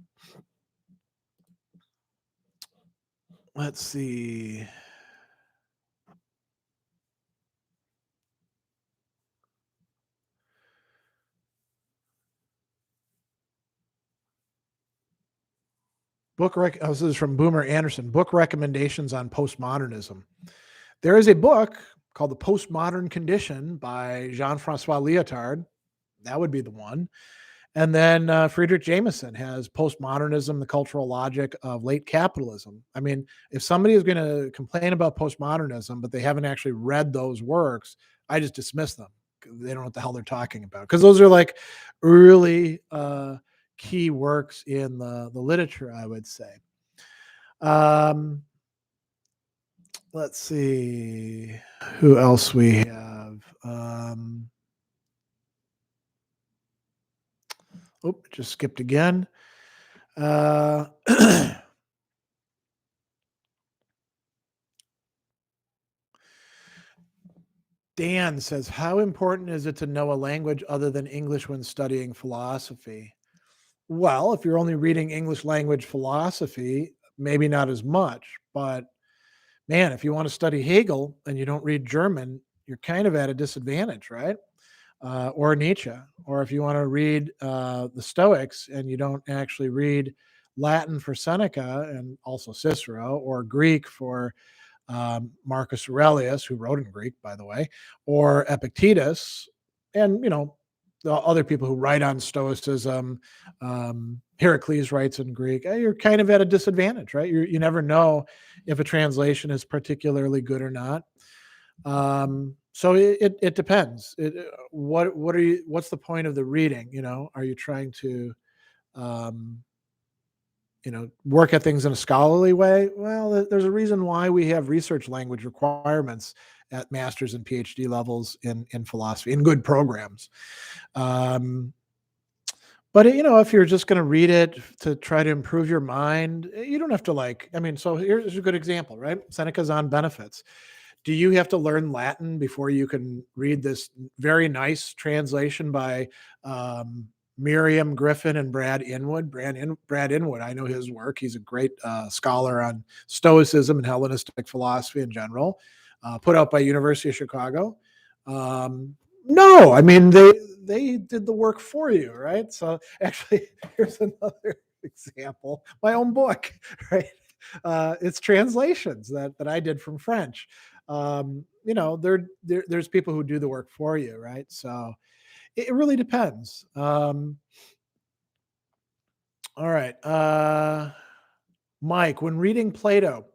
let's see. This is from Boomer Anderson. Book recommendations on postmodernism. There is a book called The Postmodern Condition by Jean-Francois Lyotard. That would be the one. And then Friedrich Jameson has Postmodernism, the Cultural Logic of Late Capitalism. I mean, if somebody is going to complain about postmodernism, but they haven't actually read those works, I just dismiss them. They don't know what the hell they're talking about. Because those are like early key works in the literature, I would say. Let's see who else we have. Just skipped again. Dan says, how important is it to know a language other than English when studying philosophy? Well, if you're only reading English language philosophy, maybe not as much. But man, if you want to study Hegel and you don't read German, you're kind of at a disadvantage, right? Or Nietzsche. Or if you want to read the Stoics and you don't actually read Latin for Seneca and also Cicero, or Greek for Marcus Aurelius, who wrote in Greek, by the way, or Epictetus, and the other people who write on Stoicism. Heracles writes in Greek. You're kind of at a disadvantage, right? You never know if a translation is particularly good or not. So it depends. What's the point of the reading? Are you trying to work at things in a scholarly way? Well, there's a reason why we have research language requirements at master's and PhD levels in philosophy in good programs. But if you're just going to read it to try to improve your mind, you don't have to so here's a good example, right? Seneca's On Benefits. Do you have to learn Latin before you can read this very nice translation by Miriam Griffin and Brad Inwood? Brad Inwood, I know his work. He's a great scholar on Stoicism and Hellenistic philosophy in general, put out by University of Chicago. No, I mean, they did the work for you, right? So actually, here's another example. My own book, right? It's translations that I did from French. There's people who do the work for you, right? So it really depends. All right. Mike, when reading Plato,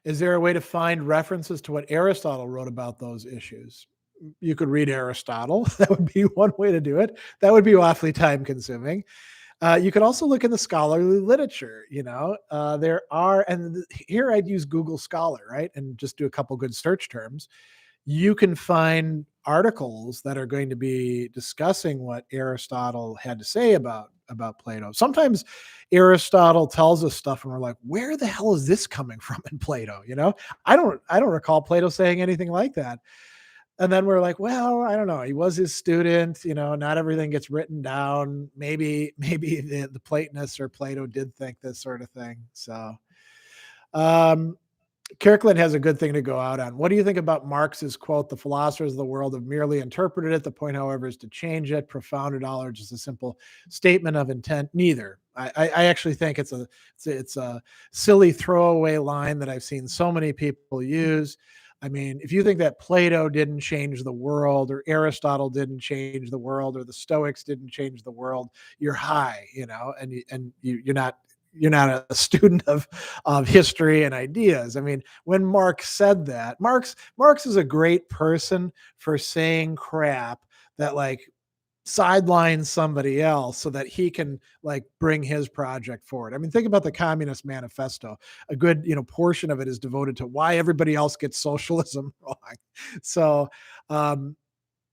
is there a way to find references to what Aristotle wrote about those issues? You could read Aristotle. That would be one way to do it. That would be awfully time consuming. You could also look in the scholarly literature. There are, and here I'd use Google Scholar, right? And just do a couple good search terms. You can find articles that are going to be discussing what Aristotle had to say about Plato. Sometimes Aristotle tells us stuff and we're like, where the hell is this coming from in Plato? I don't recall Plato saying anything like that. And then we're like, well, I don't know. He was his student. Not everything gets written down. Maybe the Platonists or Plato did think this sort of thing. So Kirkland has a good thing to go out on. What do you think about Marx's quote, "The philosophers of the world have merely interpreted it. The point, however, is to change it. Profound knowledge is a simple statement of intent." Neither. I actually think it's a silly throwaway line that I've seen so many people use. I mean, if you think that Plato didn't change the world, or Aristotle didn't change the world, or the Stoics didn't change the world, you're high, and you're not a student of history and ideas. I mean, when Marx said that, Marx is a great person for saying crap that sidelines somebody else so that he can bring his project forward. I mean, think about the Communist Manifesto. A good, portion of it is devoted to why everybody else gets socialism wrong. So,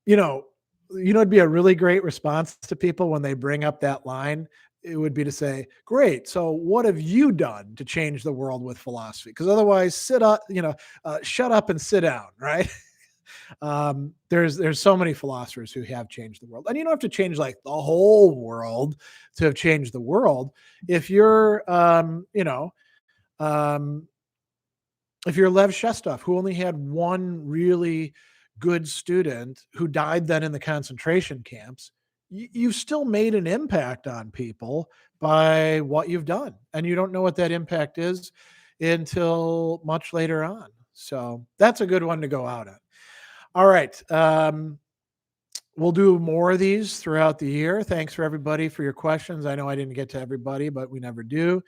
it'd be a really great response to people when they bring up that line. It would be to say, great, so what have you done to change the world with philosophy? Because otherwise, shut up and sit down, right? There's so many philosophers who have changed the world, and you don't have to change the whole world to have changed the world. If you're if you're Lev Shestov, who only had one really good student who died then in the concentration camps, you've still made an impact on people by what you've done, and you don't know what that impact is until much later on. So that's a good one to go out at. All right. We'll do more of these throughout the year. Thanks for everybody for your questions. I know I didn't get to everybody, but we never do.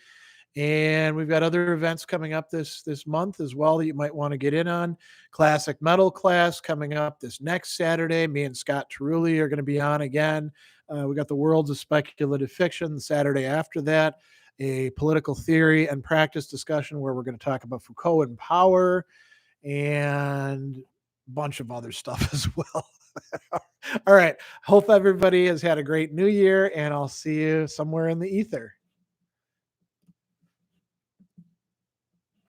And we've got other events coming up this month as well that you might want to get in on. Classic Metal class coming up this next Saturday. Me and Scott Terulli are going to be on again. We got the Worlds of Speculative Fiction the Saturday after that. A political theory and practice discussion where we're going to talk about Foucault and power and bunch of other stuff as well. All right. Hope everybody has had a great new year, and I'll see you somewhere in the ether.